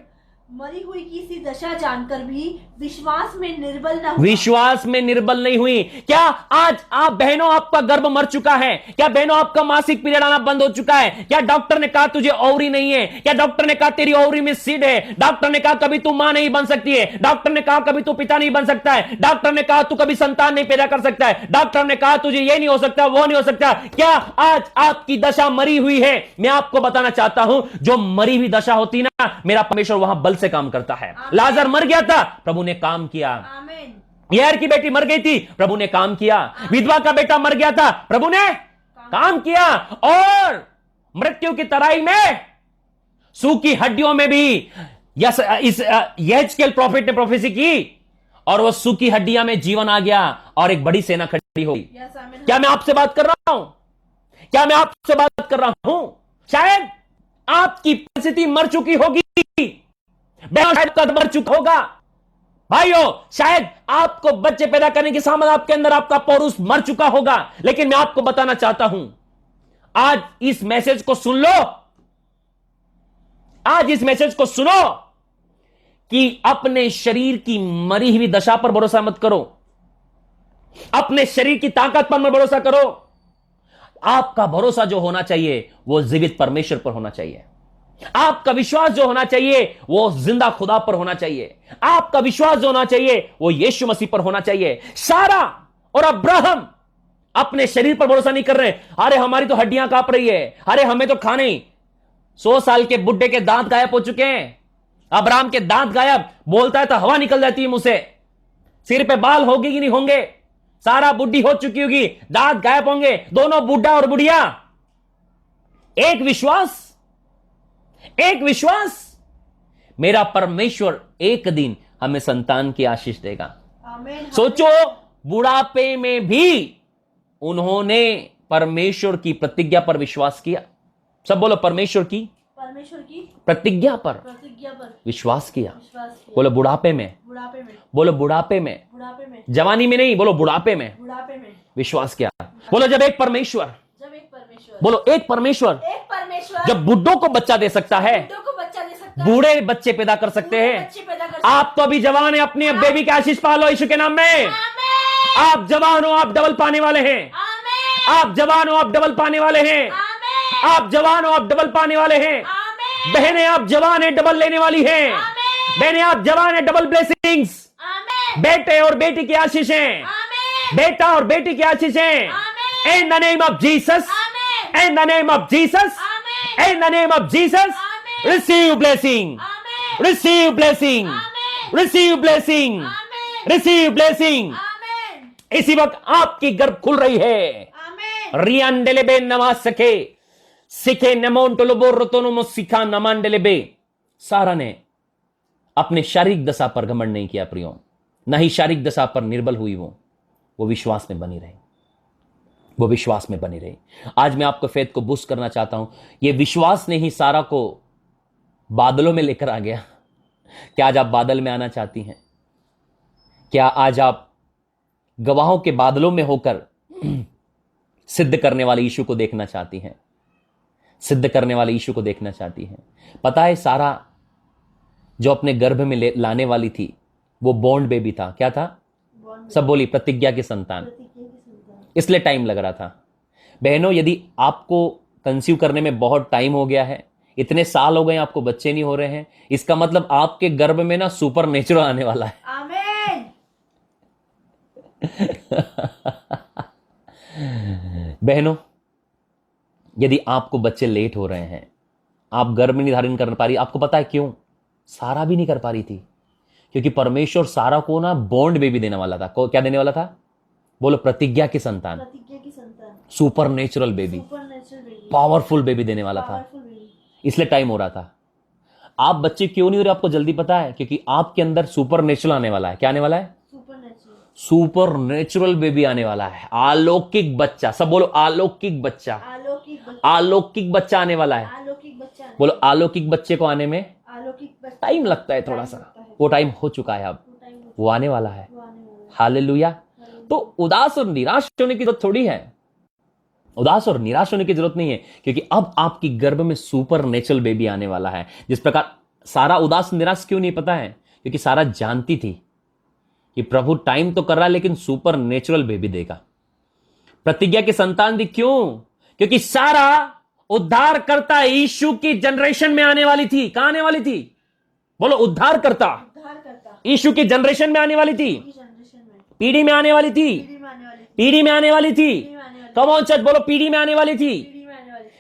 B: मरी हुई की सी दशा जानकर भी विश्वास में निर्बल न हुआ।
A: विश्वास में निर्बल नहीं हुई। क्या आज आप बहनों, आपका गर्भ मर चुका है? क्या बहनों, आपका मासिक पीरियड आना बंद हो चुका है? क्या डॉक्टर ने कहा तुझे ओवरी नहीं है? क्या डॉक्टर ने कहा तेरी ओवरी में सीड है? डॉक्टर ने कहा कभी तू मां नहीं बन सकती है? डॉक्टर ने कहा कभी तू पिता नहीं बन सकता है? डॉक्टर ने कहा तू कभी संतान नहीं पैदा कर सकता है? डॉक्टर ने कहा तुझे ये नहीं हो सकता, वो नहीं हो सकता। क्या आज आपकी दशा मरी हुई है? मैं आपको बताना चाहता हूं, जो मरी हुई दशा होती ना, मेरा परमेश्वर वहां बल से काम करता है। लाजर मर गया था, प्रभु ने काम किया।
B: आमीन।
A: यार की बेटी मर गई थी, प्रभु ने काम किया। विधवा का बेटा मर गया था, प्रभु ने काम किया। और मृत्यु की तराई में, सूखी हड्डियों में भी यहेजकेल प्रॉफिट ने प्रोफेसी की और वो सूखी हड्डियां में जीवन आ गया और एक बड़ी सेना खड़ी हो गई। क्या मैं आपसे बात कर रहा हूं? क्या मैं आपसे बात कर रहा हूं? शायद आपकी परिस्थिति मर चुकी होगी, शायद कद मर चुका होगा। भाइयों, शायद आपको बच्चे पैदा करने की सामर्थ आपके अंदर, आपका पौरुष मर चुका होगा। लेकिन मैं आपको बताना चाहता हूं, आज इस मैसेज को सुन लो, आज इस मैसेज को सुनो कि अपने शरीर की मरी हुई दशा पर भरोसा मत करो, अपने शरीर की ताकत पर मत भरोसा करो। आपका भरोसा जो होना चाहिए वो जीवित परमेश्वर पर होना चाहिए। आपका विश्वास जो होना चाहिए वो जिंदा खुदा पर होना चाहिए। आपका विश्वास जो होना चाहिए वो यीशु मसीह पर होना चाहिए। सारा और अब्राहम अपने शरीर पर भरोसा नहीं कर रहे। अरे हमारी तो हड्डियां कांप रही है, अरे हमें तो खाना ही। 100 साल के बुड्ढे के दांत गायब हो चुके हैं, अब्राहम के दांत गायब, बोलता है तो हवा निकल जाती है मुंह से। सिर पे बाल होंगे कि नहीं होंगे? सारा बुढ़ी हो चुकी होगी, दांत गायब होंगे, दोनों बुढ़ा और बुढ़िया। एक विश्वास, एक विश्वास, मेरा परमेश्वर एक दिन हमें संतान की आशीष देगा।
B: आमीन।
A: सोचो, बुढ़ापे में भी उन्होंने परमेश्वर की प्रतिज्ञा पर विश्वास किया। सब बोलो, परमेश्वर की प्रतिज्ञा पर विश्वास किया। बोलो बुढ़ापे में, बोलो बुढ़ापे में, जवानी में नहीं, बोलो बुढ़ापे में विश्वास किया। बोलो जब एक परमेश्वर, बोलो एक परमेश्वर जब बुड्ढों को बच्चा दे सकता है, बूढ़े बच्चे पैदा कर सकते हैं। आप तो अभी जवान हैं, अपनी बेबी की आशीष पालो यीशु के नाम में। आप जवान हो, आप डबल पाने वाले हैं। आप जवान हो, आप डबल पाने वाले हैं। आप जवान हो, आप डबल पाने वाले हैं। बहनें, आप जवान हैं, डबल लेने वाली हैं। बहनें, आप जवान हैं, डबल ब्लेसिंग्स। बेटे और बेटी की आशीषें, बेटा और बेटी की आशीषें, in the name of Jesus, in the name of Jesus, in the name of Jesus. Receive blessing, receive blessing, receive blessing, receive blessing. इसी वक्त आपकी गर्भ खुल रही है। रियांडेलेबे नवा सके सिखे नमोंटोलोबो रोतोनोमो सिखा नमांडेलेबे। सारा ने अपने शारीरिक दशा पर घमंड नहीं किया प्रियो, न ही शारीरिक दशा पर निर्बल हुई वो विश्वास में बनी रही, वो विश्वास में बनी रही। आज मैं आपको फेथ को बूस्ट करना चाहता हूं। ये विश्वास ने ही सारा को बादलों में लेकर आ गया। क्या आज आप बादल में आना चाहती हैं? क्या आज आप गवाहों के बादलों में होकर सिद्ध करने वाले यीशु को देखना चाहती हैं? सिद्ध करने वाले यीशु को देखना चाहती हैं? पता है, सारा जो अपने गर्भ में लाने वाली थी वो बॉन्ड बेबी था। क्या था? सब बोली, प्रतिज्ञा की संतान। इसलिए टाइम लग रहा था। बहनों, यदि आपको कंसीव करने में बहुत टाइम हो गया है, इतने साल हो गए आपको बच्चे नहीं हो रहे हैं, इसका मतलब आपके गर्भ में ना सुपर नेचुरल आने वाला है।
B: आमीन।
A: बहनों, यदि आपको बच्चे लेट हो रहे हैं, आप गर्भ नहीं धारण कर पा रही, आपको पता है क्यों? सारा भी नहीं कर पा रही थी, क्योंकि परमेश्वर सारा को ना बॉन्ड बेबी देने वाला था। क्या देने वाला था? बोलो, प्रतिज्ञा की संतान, super natural baby, powerful baby देने वाला था। इसलिए टाइम हो रहा था। आप बच्चे क्यों नहीं हो रहे आपको जल्दी पता है? क्योंकि आपके अंदर सुपर नेचुरल आने वाला है। क्या आने वाला है? सुपर नेचुरल बेबी आने वाला है। अलौकिक बच्चा। सब बोलो, अलौकिक बच्चा। अलौकिक बच्चा आने वाला है। बोलो, अलौकिक बच्चे को आने में टाइम लगता है थोड़ा सा। वो टाइम हो चुका है, अब वो आने वाला है। हालेलुया। तो उदास और निराश होने की जरूरत थोड़ी है। उदास और निराश होने की जरूरत नहीं है, क्योंकि अब आपकी गर्भ में सुपर नेचुरल बेबी आने वाला है। जिस प्रकार सारा उदास निराश क्यों नहीं पता है? क्योंकि सारा जानती थी कि प्रभु टाइम तो कर रहा है, लेकिन सुपर नेचुरल बेबी देगा। प्रतिज्ञा की संतान दी। क्यों? क्योंकि सारा उद्धार करता यीशु की जनरेशन में आने वाली थी। कहां आने वाली थी? बोलो, उद्धार करता यीशु की जनरेशन में आने वाली थी, पीढ़ी में आने वाली थी, पीढ़ी में आने वाली थी। कम ऑन चर्च, बोलो, पीढ़ी में आने वाली थी।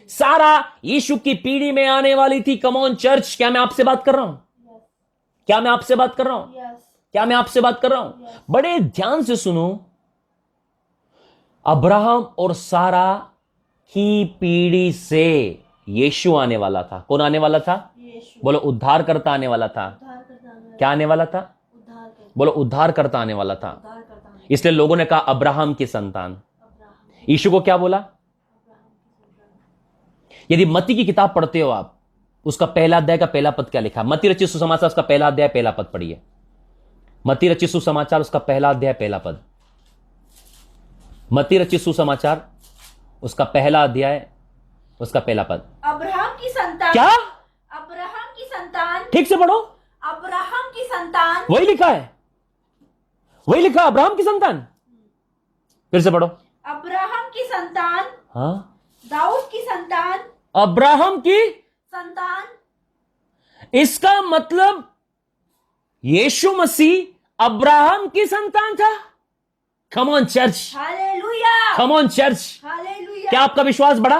A: सारा यीशु की पीढ़ी में आने वाली थी। Come on church. क्या मैं आपसे बात कर रहा हूं? क्या मैं आपसे बात कर रहा हूं? क्या मैं आपसे बात कर रहा हूं? बड़े ध्यान से सुनो। अब्राहम और सारा की पीढ़ी से यीशु आने वाला था। कौन आने वाला था? बोलो, उद्धार करता आने वाला था। क्या आने वाला था? बोलो, उद्धार करता आने वाला था। इसलिए लोगों ने कहा अब्राहम की संतान। यीशु को क्या बोला? यदि मत्ती की किताब पढ़ते हो आप, उसका पहला अध्याय का पहला पद क्या लिखा? मत्ती रचित सुसमाचार उसका पहला अध्याय पहला पद पढ़िए। मत्ती रचित सुसमाचार उसका पहला अध्याय पहला पद। मत्ती रचित सुसमाचार उसका पहला अध्याय उसका पहला पद।
B: अब्राहम की संतान।
A: क्या?
B: अब्राहम की संतान।
A: ठीक से पढ़ो।
B: अब्राहम की संतान।
A: वही लिखा है, वही लिखा, अब्राहम की संतान। फिर से पढ़ो।
B: अब्राहम की संतान।
A: हाँ,
B: दाऊद की संतान।
A: अब्राहम की
B: संतान।
A: इसका मतलब यीशु मसीह अब्राहम की संतान था। Come on church,
B: hallelujah.
A: Come on church.
B: Hallelujah.
A: क्या आपका विश्वास बढ़ा?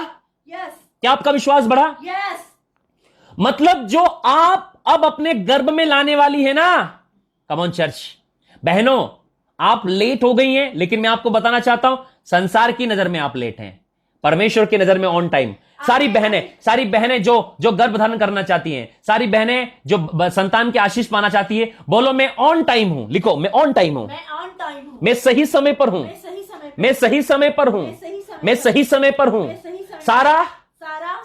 B: यस।
A: क्या आपका विश्वास बढ़ा?
B: यस।
A: मतलब जो आप अब अपने गर्भ में लाने वाली है ना, कम ऑन चर्च। बहनों, आप लेट हो गई हैं, लेकिन मैं आपको बताना चाहता हूं, संसार की नजर में आप लेट हैं, परमेश्वर की नजर में ऑन टाइम। सारी बहनें जो गर्भ धारण करना चाहती हैं, सारी बहनें जो संतान की आशीष पाना चाहती है, बोलो, मैं ऑन टाइम हूं। लिखो, मैं ऑन टाइम हूं। मैं सही समय पर हूं। मैं सही समय पर हूं। मैं सही समय पर हूं। सारा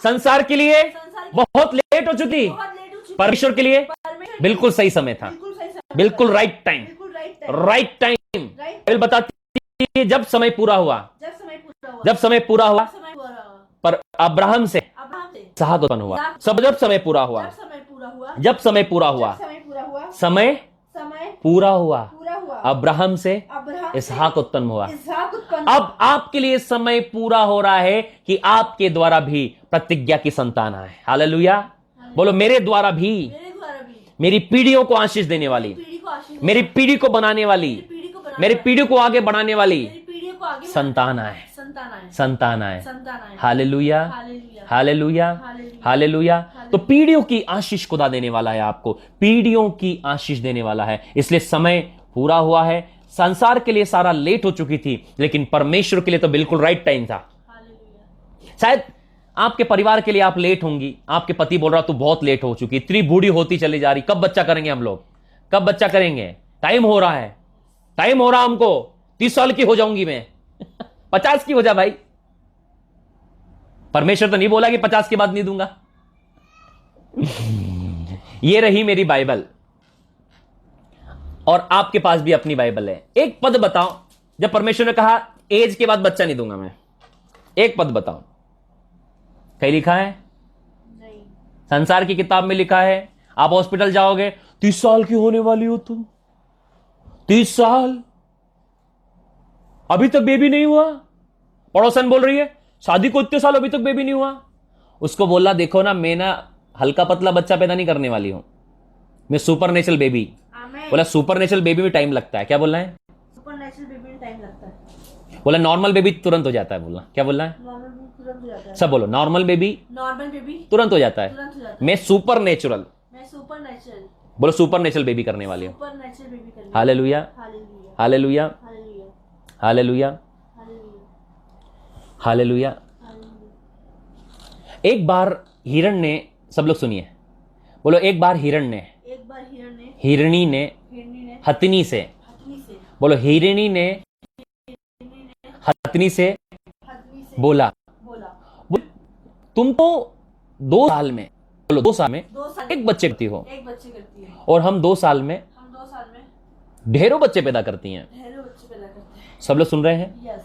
A: संसार के लिए बहुत लेट हो चुकी, परमेश्वर के लिए बिल्कुल सही समय था। बिल्कुल राइट टाइम। राइट टाइम बताती है जब समय पूरा हुआ। जब समय पूरा हुआ पर अब्राहम से इसहाक उत्पन्न हुआ। सब जब समय पूरा हुआ, जब समय पूरा हुआ, समय पूरा हुआ, अब्राहम से इसहाक उत्पन्न हुआ। अब आपके लिए समय पूरा हो रहा है कि आपके द्वारा भी प्रतिज्ञा की संतान आए। हालेलुया। बोलो, मेरे द्वारा भी मेरी पीढ़ियों को आशीष देने वाली, मेरी पीढ़ी को बनाने वाली, मेरी पीढ़ी को आगे बढ़ाने वाली संतान आए। संतान आए। हालेलुया। हालेलुया। हालेलुया। तो पीढ़ियों की आशीष खुदा देने वाला है आपको, पीढ़ियों की आशीष देने वाला है। इसलिए समय पूरा हुआ है। संसार के लिए सारा लेट हो चुकी थी, लेकिन परमेश्वर के लिए तो बिल्कुल राइट टाइम था। शायद आपके परिवार के लिए आप लेट होंगी। आपके पति बोल रहा तू बहुत लेट हो चुकी, इतनी बूढ़ी होती चली जा रही, कब बच्चा करेंगे हम लोग, कब बच्चा करेंगे, टाइम हो रहा है। टाइम हो रहा हमको, 30 साल की हो जाऊंगी मैं। 50 की हो जा भाई। परमेश्वर तो नहीं बोला कि 50 के बाद नहीं दूंगा। ये रही मेरी बाइबल, और आपके पास भी अपनी बाइबल है। एक पद बताओ जब परमेश्वर ने कहा एज के बाद बच्चा नहीं दूंगा मैं। एक पद बताओ, कहीं लिखा है?
B: नहीं।
A: संसार की किताब में लिखा है। आप हॉस्पिटल जाओगे, 30 साल की होने वाली हो तुम, 30 साल, अभी तक बेबी नहीं हुआ। पड़ोसन बोल रही है शादी को इतने साल अभी तक बेबी नहीं हुआ। उसको बोला देखो ना, मैं ना हल्का पतला बच्चा पैदा नहीं करने वाली हूं, मैं सुपर नेचुरल बेबी।
B: आमीन।
A: बोला सुपर नेचुरल बेबी में टाइम लगता है। क्या बोलना है?
B: सुपर नेचुरल बेबी में टाइम लगता है।
A: बोला नॉर्मल बेबी तुरंत हो जाता है। बोलना क्या बोलना है?
B: नॉर्मल बेबी तुरंत हो जाता है।
A: सब बोलो, नॉर्मल बेबी
B: नॉर्मल बेबी
A: तुरंत हो जाता है।
B: तुरंत हो जाता है।
A: मैं सुपर नेचुरल,
B: मैं सुपर नेचुरल,
A: बोलो सुपर नेचुरल बेबी करने वाली हूं।
B: सुपर नेचुरल बेबी करने।
A: Hallelujah,
B: hallelujah,
A: hallelujah,
B: hallelujah,
A: hallelujah,
B: hallelujah,
A: hallelujah.
B: Hallelujah.
A: एक बार हिरण ने, सब लोग सुनिए, बोलो एक बार हिरण ने,
B: एक बार हिरण ने,
A: हिरणी ने
B: हिरणी ने
A: हथनी से,
B: हथनी से,
A: बोलो हिरणी ने हथनी से
B: हथनी से
A: बोला,
B: बोला,
A: तुम तो 2 साल में, बोलो 2 साल में
B: 2 साल
A: एक बच्चे करती हो,
B: एक बच्चे करती है,
A: और हम 2 साल में
B: हम 2 साल में
A: ढेरों बच्चे पैदा करती हैं।
B: ढेरों बच्चे पैदा करते हैं।
A: सब लोग सुन रहे हैं?
B: यस।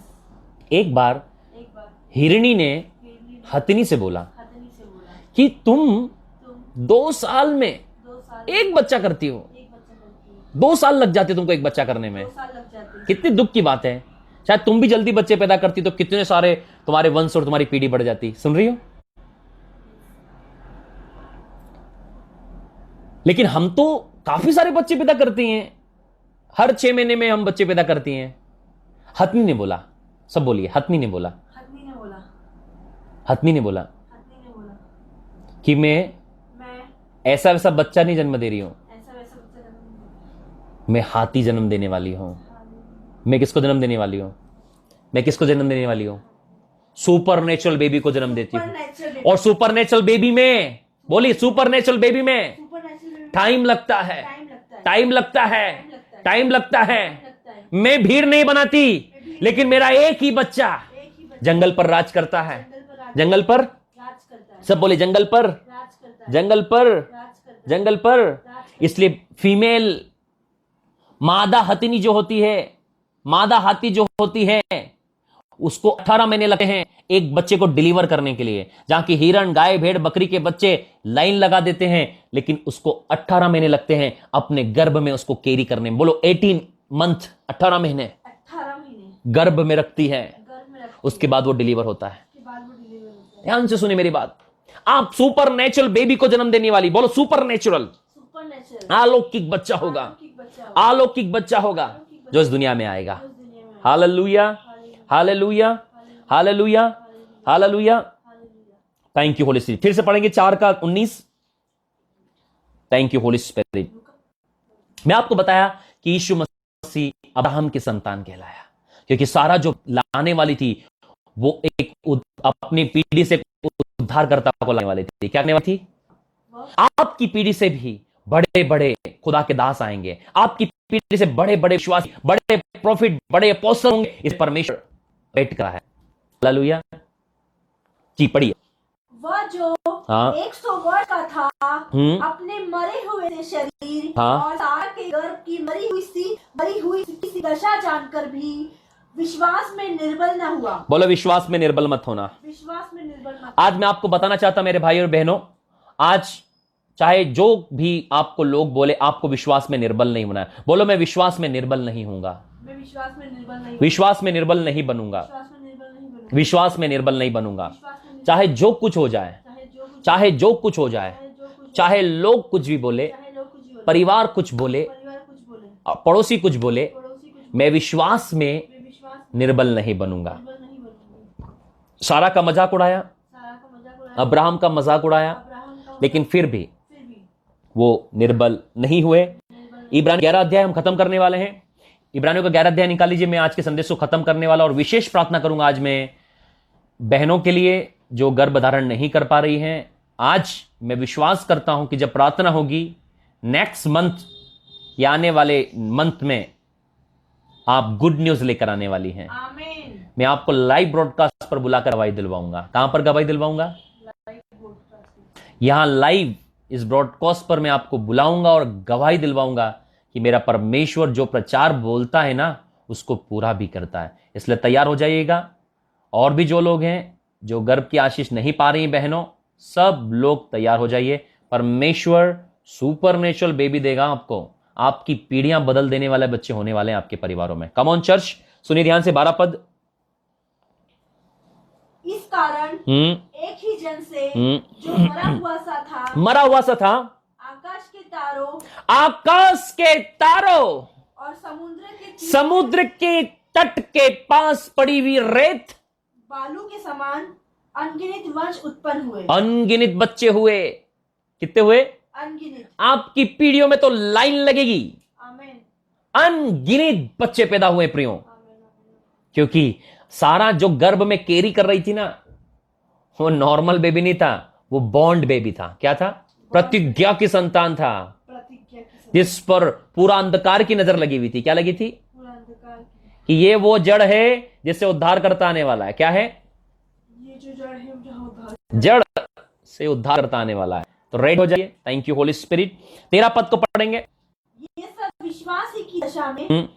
A: एक बार
B: एक बार
A: हिरणी ने
B: हिरणी ने
A: हथनी से बोला
B: हथनी से बोला
A: कि तुम
B: तुम
A: 2 साल में
B: 2 साल
A: एक बच्चा करती हो।
B: एक बच्चा करती है।
A: 2 साल लग जाते तुमको एक बच्चा करने में।
B: 2 साल लग जाते हैं।
A: कितनी दुख की बात है। शायद तुम भी जल्दी बच्चे पैदा करती तो कितने सारे तुम्हारे वंश और तुम्हारी पीढ़ी बढ़ जाती। सुन रही हो? लेकिन हम तो काफी सारे बच्चे पैदा करती हैं, हर 6 महीने में हम बच्चे पैदा करती हैं। हथनी ने बोला, सब बोलिए, हथनी ने बोला,
B: हथनी ने बोला,
A: हथनी ने बोला
B: हथनी ने बोला
A: कि मैं ऐसा वैसा बच्चा नहीं जन्म दे रही हूं,
B: ऐसा वैसा बच्चा जन्म नहीं
A: मैं हाथी जन्म देने वाली हूं। मैं किसको जन्म देने वाली हूं? मैं किसको जन्म देने वाली हूं? सुपर नेचुरल बेबी को जन्म देती हूं।
B: सुपर
A: और सुपर नेचुरल बेबी में, बोलिए सुपर नेचुरल बेबी में
B: नेचुरल
A: टाइम लगता है,
B: टाइम लगता है,
A: टाइम लगता है, टाइम लगता है।
B: लगता है।
A: मैं भीड़ नहीं बनाती, लेकिन मेरा एक ही बच्चा
B: एक ही बच्चा
A: जंगल पर राज करता है।
B: जंगल पर राज
A: जंगल पर,
B: करता है,
A: सब बोले जंगल पर,
B: राज करता है,
A: जंगल पर,
B: राज करता है,
A: जंगल पर।
B: राज करता है।
A: इसलिए फीमेल मादा हथिनी जो होती है, मादा हाथी जो होती है, उसको 18 महीने लगते हैं एक बच्चे को डिलीवर करने के लिए। जहां की हिरण, गाय, भेड़, बकरी के बच्चे लाइन लगा देते हैं, लेकिन उसको 18 महीने लगते हैं अपने गर्भ में उसको कैरी करने में। बोलो 18 मंथ, 18 महीने
B: 18 महीने
A: गर्भ में रखती है,
B: गर्भ में रखती
A: उसके बाद वो डिलीवर होता है।
B: के बाद वो डिलीवर होता है।
A: ध्यान से सुनिए मेरी बात। आप सुपर नेचुरल बेबी को जन्म देने वाली, बोलो सुपर नेचुरल,
B: सुपर नेचुरल
A: अलौकिक बच्चा होगा,
B: बच्चा
A: अलौकिक बच्चा होगा जो इस दुनिया में आएगा।
B: उस दुनिया में
A: hallelujah, hallelujah, hallelujah, hallelujah. Thank you Holi spirit. फिर से पढ़ेंगे 4:19। Thank you Holi spirit. मैं आपको बताया कि यीशु मसीह अब्राहम के संतान कहलाया, क्योंकि सारा जो लाने वाली थी वो एक अपनी पीढ़ी से उद्धारकर्ता को लाने वाली थी। क्या करने वाली थी? आपकी पीढ़ी से भी बड़े बड़े खुदा के दास आएंगे, आपकी पीढ़ी से बड़े बड़े विश्वासी, बड़े प्रॉफिट, बड़े अपोस्तल होंगे। इस परमेश्वर वेट करा है। हालेलुया जी, पढ़िए।
B: वह जो
A: हाँ।
B: 100 वर्ष का था, अपने मरे हुए से शरीर
A: हाँ।
B: और सारा के गर्भ की मरी हुई सी दशा जानकर भी विश्वास में निर्बल न हुआ।
A: बोलो विश्वास में निर्बल मत होना।
B: विश्वास में निर्बल मत।
A: आज मैं आपको बताना चाहता मेरे भाई और बहनों, आज चाहे जो भी आपको लोग बोले, आपको विश्वास में निर्बल नहीं होना है। बोलो मैं विश्वास में निर्बल नहीं हूंगा,
B: मैं विश्वास में निर्बल नहीं,
A: विश्वास में निर्बल नहीं बनूंगा, विश्वास में निर्बल नहीं बनूंगा। चाहे जो कुछ हो जाए, चाहे जो कुछ हो जाए, चाहे लोग कुछ भी बोले, परिवार कुछ बोले, पड़ोसी कुछ बोले, मैं विश्वास में निर्बल नहीं बनूंगा। सारा का मजाक उड़ाया, अब्राहम का मजाक उड़ाया, लेकिन फिर भी वो निर्बल नहीं हुए। इब्रानी 11 अध्याय हम खत्म करने वाले हैं। इब्रानियों का 11 अध्याय निकाल लीजिए। मैं आज के संदेश को खत्म करने वाला और विशेष प्रार्थना करूंगा आज मैं बहनों के लिए जो गर्भ धारण नहीं कर पा रही हैं। आज मैं विश्वास करता हूं कि जब प्रार्थना होगी नेक्स्ट मंथ या आने वाले मंथ में आप गुड न्यूज लेकर आने वाली हैं।
B: आमीन।
A: मैं आपको लाइव ब्रॉडकास्ट पर बुलाकर गवाही दिलवाऊंगा। कहां पर गवाही दिलवाऊंगा? यहां लाइव इस ब्रॉडकास्ट पर मैं आपको बुलाऊंगा और गवाही दिलवाऊंगा कि मेरा परमेश्वर जो प्रचार बोलता है ना, उसको पूरा भी करता है। इसलिए तैयार हो जाइएगा। और भी जो लोग हैं जो गर्भ की आशीष नहीं पा रही बहनों, सब लोग तैयार हो जाइए। परमेश्वर सुपरनेचुरल बेबी देगा आपको। आपकी पीढ़ियां बदल देने वाले बच्चे होने वाले हैं आपके परिवारों में। कम ऑन चर्च, सुनिए ध्यान से 12 पद।
B: इस कारण एक ही जन से जो मरा हुआ सा था आकाश के तारों और
A: समुद्र के तट के पास पड़ी हुई रेत
B: बालू के समान अनगिनत वंश उत्पन्न हुए।
A: अनगिनत बच्चे हुए। कितने हुए?
B: अनगिनत।
A: आपकी पीढ़ियों में तो लाइन लगेगी।
B: आमीन।
A: अनगिनत बच्चे पैदा हुए प्रियो। क्योंकि सारा जो गर्भ में कैरी कर रही थी ना, वो नॉर्मल बेबी नहीं था, वो बॉन्ड बेबी था। क्या था? प्रतिज्ञा की संतान था, जिस पर पूरा अंधकार की नजर लगी हुई थी। क्या लगी थी?
B: पूरा अंधकार
A: कि ये वो जड़ है जिससे उद्धार करता आने वाला है। क्या है?
B: ये जो जड़ है,
A: जड़ से उद्धार करता आने वाला है। तो रेड हो जाइए। Thank you Holi spirit. 13 पद को पढ़ेंगे।
B: ये सब विश्वास ही की दशा में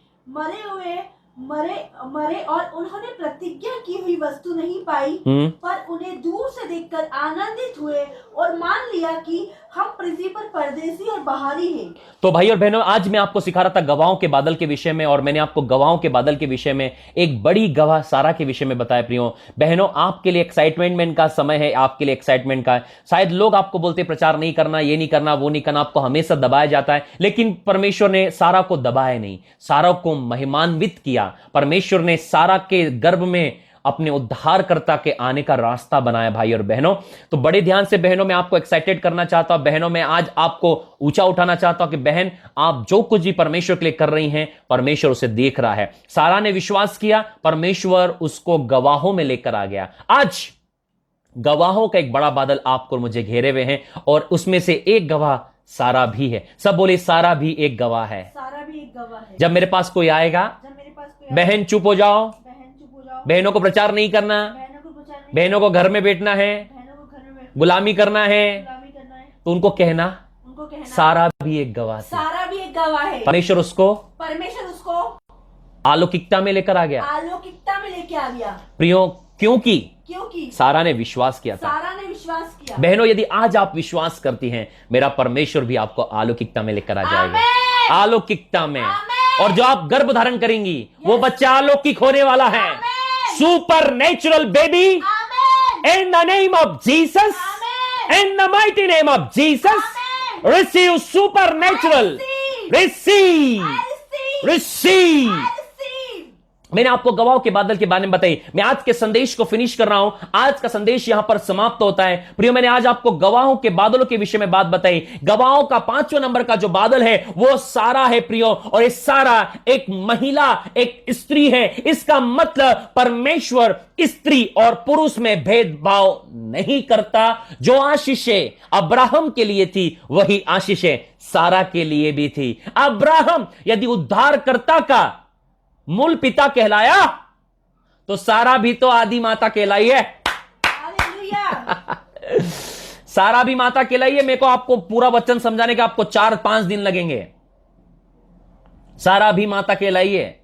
B: मरे और उन्होंने प्रतिज्ञा की हुई वस्तु नहीं पाई, पर उन्हें दूर से देखकर आनंदित हुए और मान लिया कि हम पृथ्वी पर परदेसी और बाहरी हैं।
A: तो भाई और बहनों, आज मैं आपको सिखा रहा था गवाहों के बादल के विषय में, और मैंने आपको गवाहों के बादल के विषय में एक बड़ी गवाह सारा के विषय में बताया। प्रियो बहनों, आपके लिए एक्साइटमेंट का समय है, आपके लिए एक्साइटमेंट का है। शायद लोग आपको बोलते प्रचार नहीं करना, ये नहीं करना, वो नहीं करना, आपको हमेशा दबाया जाता है, लेकिन परमेश्वर ने सारा को दबाया नहीं, सारा को महिमान्वित किया। परमेश्वर ने सारा के गर्भ में अपने उद्धारकर्ता के आने का रास्ता बनाया। भाई और बहनों, तो बड़े ध्यान से बहनों, मैं आपको एक्साइटेड करना चाहता हूं। बहनों, मैं आज आपको ऊंचा उठाना चाहता हूं कि बहन, आप जो कुछ भी परमेश्वर के लिए कर रही हैं, परमेश्वर उसे देख रहा है। सारा ने विश्वास किया, परमेश्वर उसको गवाहों में लेकर आ गया। आज गवाहों का एक बड़ा बादल आपको मुझे घेरे हुए हैं, और उसमें से एक गवाह सारा भी है। सब बोले, सारा भी एक गवाह है।
B: सारा भी एक गवाह है।
A: जब मेरे पास कोई आएगा, बहन चुप हो जाओ, बहनों को प्रचार नहीं करना, बहनों को घर में बैठना है, गुलामी करना है, तो उनको कहना सारा भी एक गवाह है।
B: सारा भी एक गवाह है।
A: परमेश्वर उसको अलौकिकता में लेकर आ गया।
B: अलौकिकता में लेके आ गया
A: प्रियो, क्योंकि सारा ने विश्वास किया था।
B: सारा ने विश्वास किया।
A: बहनों, यदि आज आप विश्वास करती हैं, मेरा परमेश्वर भी आपको अलौकिकता में लेकर आ जाएगा। अलौकिकता में। और जो आप गर्भ धारण करेंगी, वो बच्चा अलौकिक होने वाला है। Super natural baby in the name of Jesus, in the mighty name of Jesus, receive super natural, receive. मैंने आपको गवाहों के बादल के बारे में बताई। मैं आज के संदेश को फिनिश कर रहा हूं। आज का संदेश यहां पर समाप्त होता है। प्रियो, मैंने आज आपको गवाहों के बादलों के विषय में बात बताई। गवाहों का 5वां नंबर का जो बादल है, वो सारा है प्रियो, और ये सारा एक महिला, एक स्त्री है। इसका मतलब परमेश्वर स्त्री और पुरुष में भेदभाव नहीं करता। जो आशीषें अब्राहम के लिए थी, वही आशीषें सारा के लिए भी थी। अब्राहम यदि उद्धारकर्ता का मूल पिता कहलाया, तो सारा भी तो आदि माता कहलाई है। सारा भी माता कहलाई है। मेरे को आपको पूरा वचन समझाने के आपको 4-5 दिन लगेंगे। सारा भी माता कहलाई है।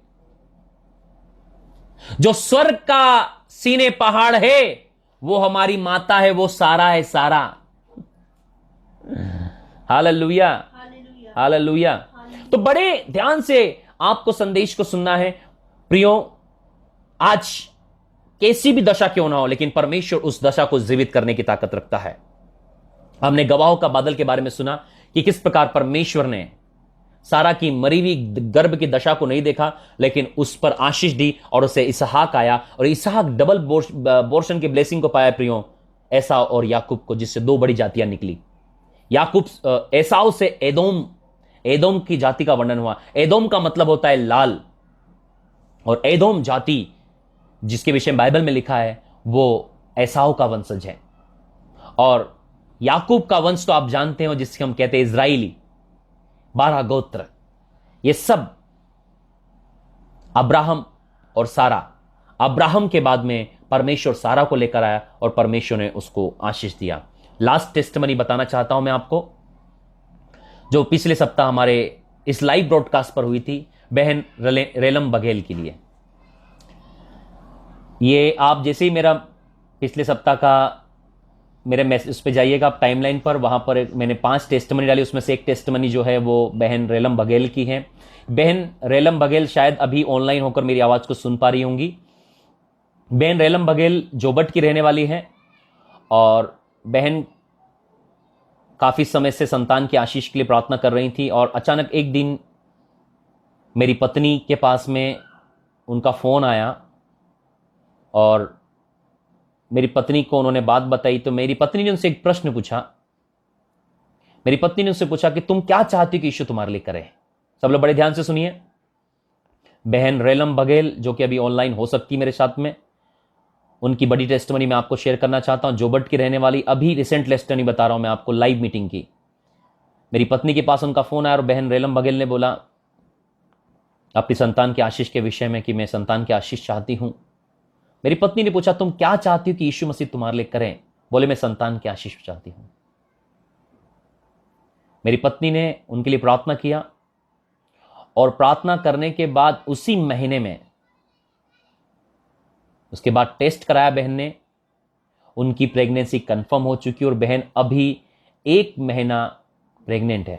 A: जो स्वर्ग का सीने पहाड़ है, वो हमारी माता है, वो सारा है। सारा। Hallelujah, hallelujah. तो बड़े ध्यान से आपको संदेश को सुनना है प्रियो। आज कैसी भी दशा क्यों ना हो, लेकिन परमेश्वर उस दशा को जीवित करने की ताकत रखता है। हमने गवाहों का बादल के बारे में सुना कि किस प्रकार परमेश्वर ने सारा की मरी हुई गर्भ की दशा को नहीं देखा, लेकिन उस पर आशीष दी, और उसे इसहाक आया, और इसहाक डबल बोर्शन की ब्लेसिंग को पाया प्रियो, एसाव और याकूब को, जिससे 2 बड़ी जातियां निकली। याकूब एसाव से एदोम की जाति का वर्णन हुआ। एदोम का मतलब होता है लाल, और एदोम जाति जिसके विषय में बाइबल में लिखा है, वो एसाव का वंशज है। और याकूब का वंश तो आप जानते हो, जिसके हम कहते हैं इजराइली, 12 गोत्र। ये सब अब्राहम और सारा, अब्राहम के बाद में परमेश्वर सारा को लेकर आया और परमेश्वर ने उसको आशीष दिया। लास्ट टेस्टमनी बताना चाहता हूं मैं आपको, जो पिछले सप्ताह हमारे इस लाइव ब्रॉडकास्ट पर हुई थी बहन रेलम बघेल के लिए। ये आप जैसे ही मेरा पिछले सप्ताह का मेरे मैसेज उस पर जाइएगा आप टाइमलाइन पर, वहां पर मैंने 5 टेस्टमनी डाली, उसमें से एक टेस्टमनी जो है वो बहन रेलम बघेल की है। बहन रेलम बघेल शायद अभी ऑनलाइन होकर मेरी आवाज को सुन पा रही होंगी। बहन रेलम बघेल जोबट की रहने वाली है और बहन काफी समय से संतान की आशीष के लिए प्रार्थना कर रही थी और अचानक एक दिन मेरी पत्नी के पास में उनका फोन आया और मेरी पत्नी को उन्होंने बात बताई। तो मेरी पत्नी ने उनसे एक प्रश्न पूछा, मेरी पत्नी ने उससे पूछा कि तुम क्या चाहती हो कि यीशु तुम्हारे लिए करे। सब लोग बड़े ध्यान से सुनिए। बहन रेलम बघेल जो कि अभी ऑनलाइन हो सकती मेरे साथ में, उनकी बड़ी टेस्टमनी मैं आपको शेयर करना चाहता हूं। जोबट की रहने वाली, अभी रिसेंट टेस्टमनी बता रहा हूं मैं आपको, लाइव मीटिंग की। मेरी पत्नी के पास उनका फोन आया और बहन रेलम बघेल ने बोला अपनी संतान के आशीष के विषय में कि मैं संतान की आशीष चाहती हूं। मेरी पत्नी ने पूछा तुम क्या चाहती हो कि यीशु मसीह तुम्हारे लिए करें। बोले मैं संतान की आशीष चाहती हूं। मेरी पत्नी ने उनके लिए प्रार्थना किया और प्रार्थना करने के बाद उसी महीने में उसके बाद टेस्ट कराया बहन ने, उनकी प्रेगनेंसी कंफर्म हो चुकी और बहन अभी 1 महीना प्रेग्नेंट है,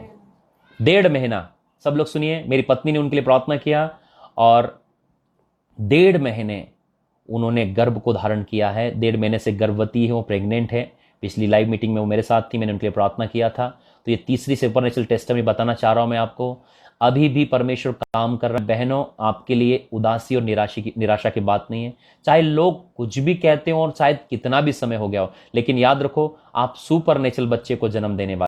A: 1.5 महीना। सब लोग सुनिए, मेरी पत्नी ने उनके लिए प्रार्थना किया और 1.5 महीने उन्होंने गर्भ को धारण किया है। 1.5 महीने से गर्भवती है, वो प्रेग्नेंट है। पिछली लाइव मीटिंग में वो मेरे साथ थी, मैंने उनके लिए प्रार्थना किया था। तो ये तीसरी सुपरनेचुरल टेस्टमनी बताना चाह रहा हूं मैं आपको। अभी भी परमेश्वर काम कर रहा है। बहनों, आपके लिए उदासी और निराशा की बात नहीं है। चाहे लोग कुछ भी कहते हो और शायद कितना भी समय हो गया हो, लेकिन याद रखो आप सुपरनेचुरल बच्चे को जन्म देने वाले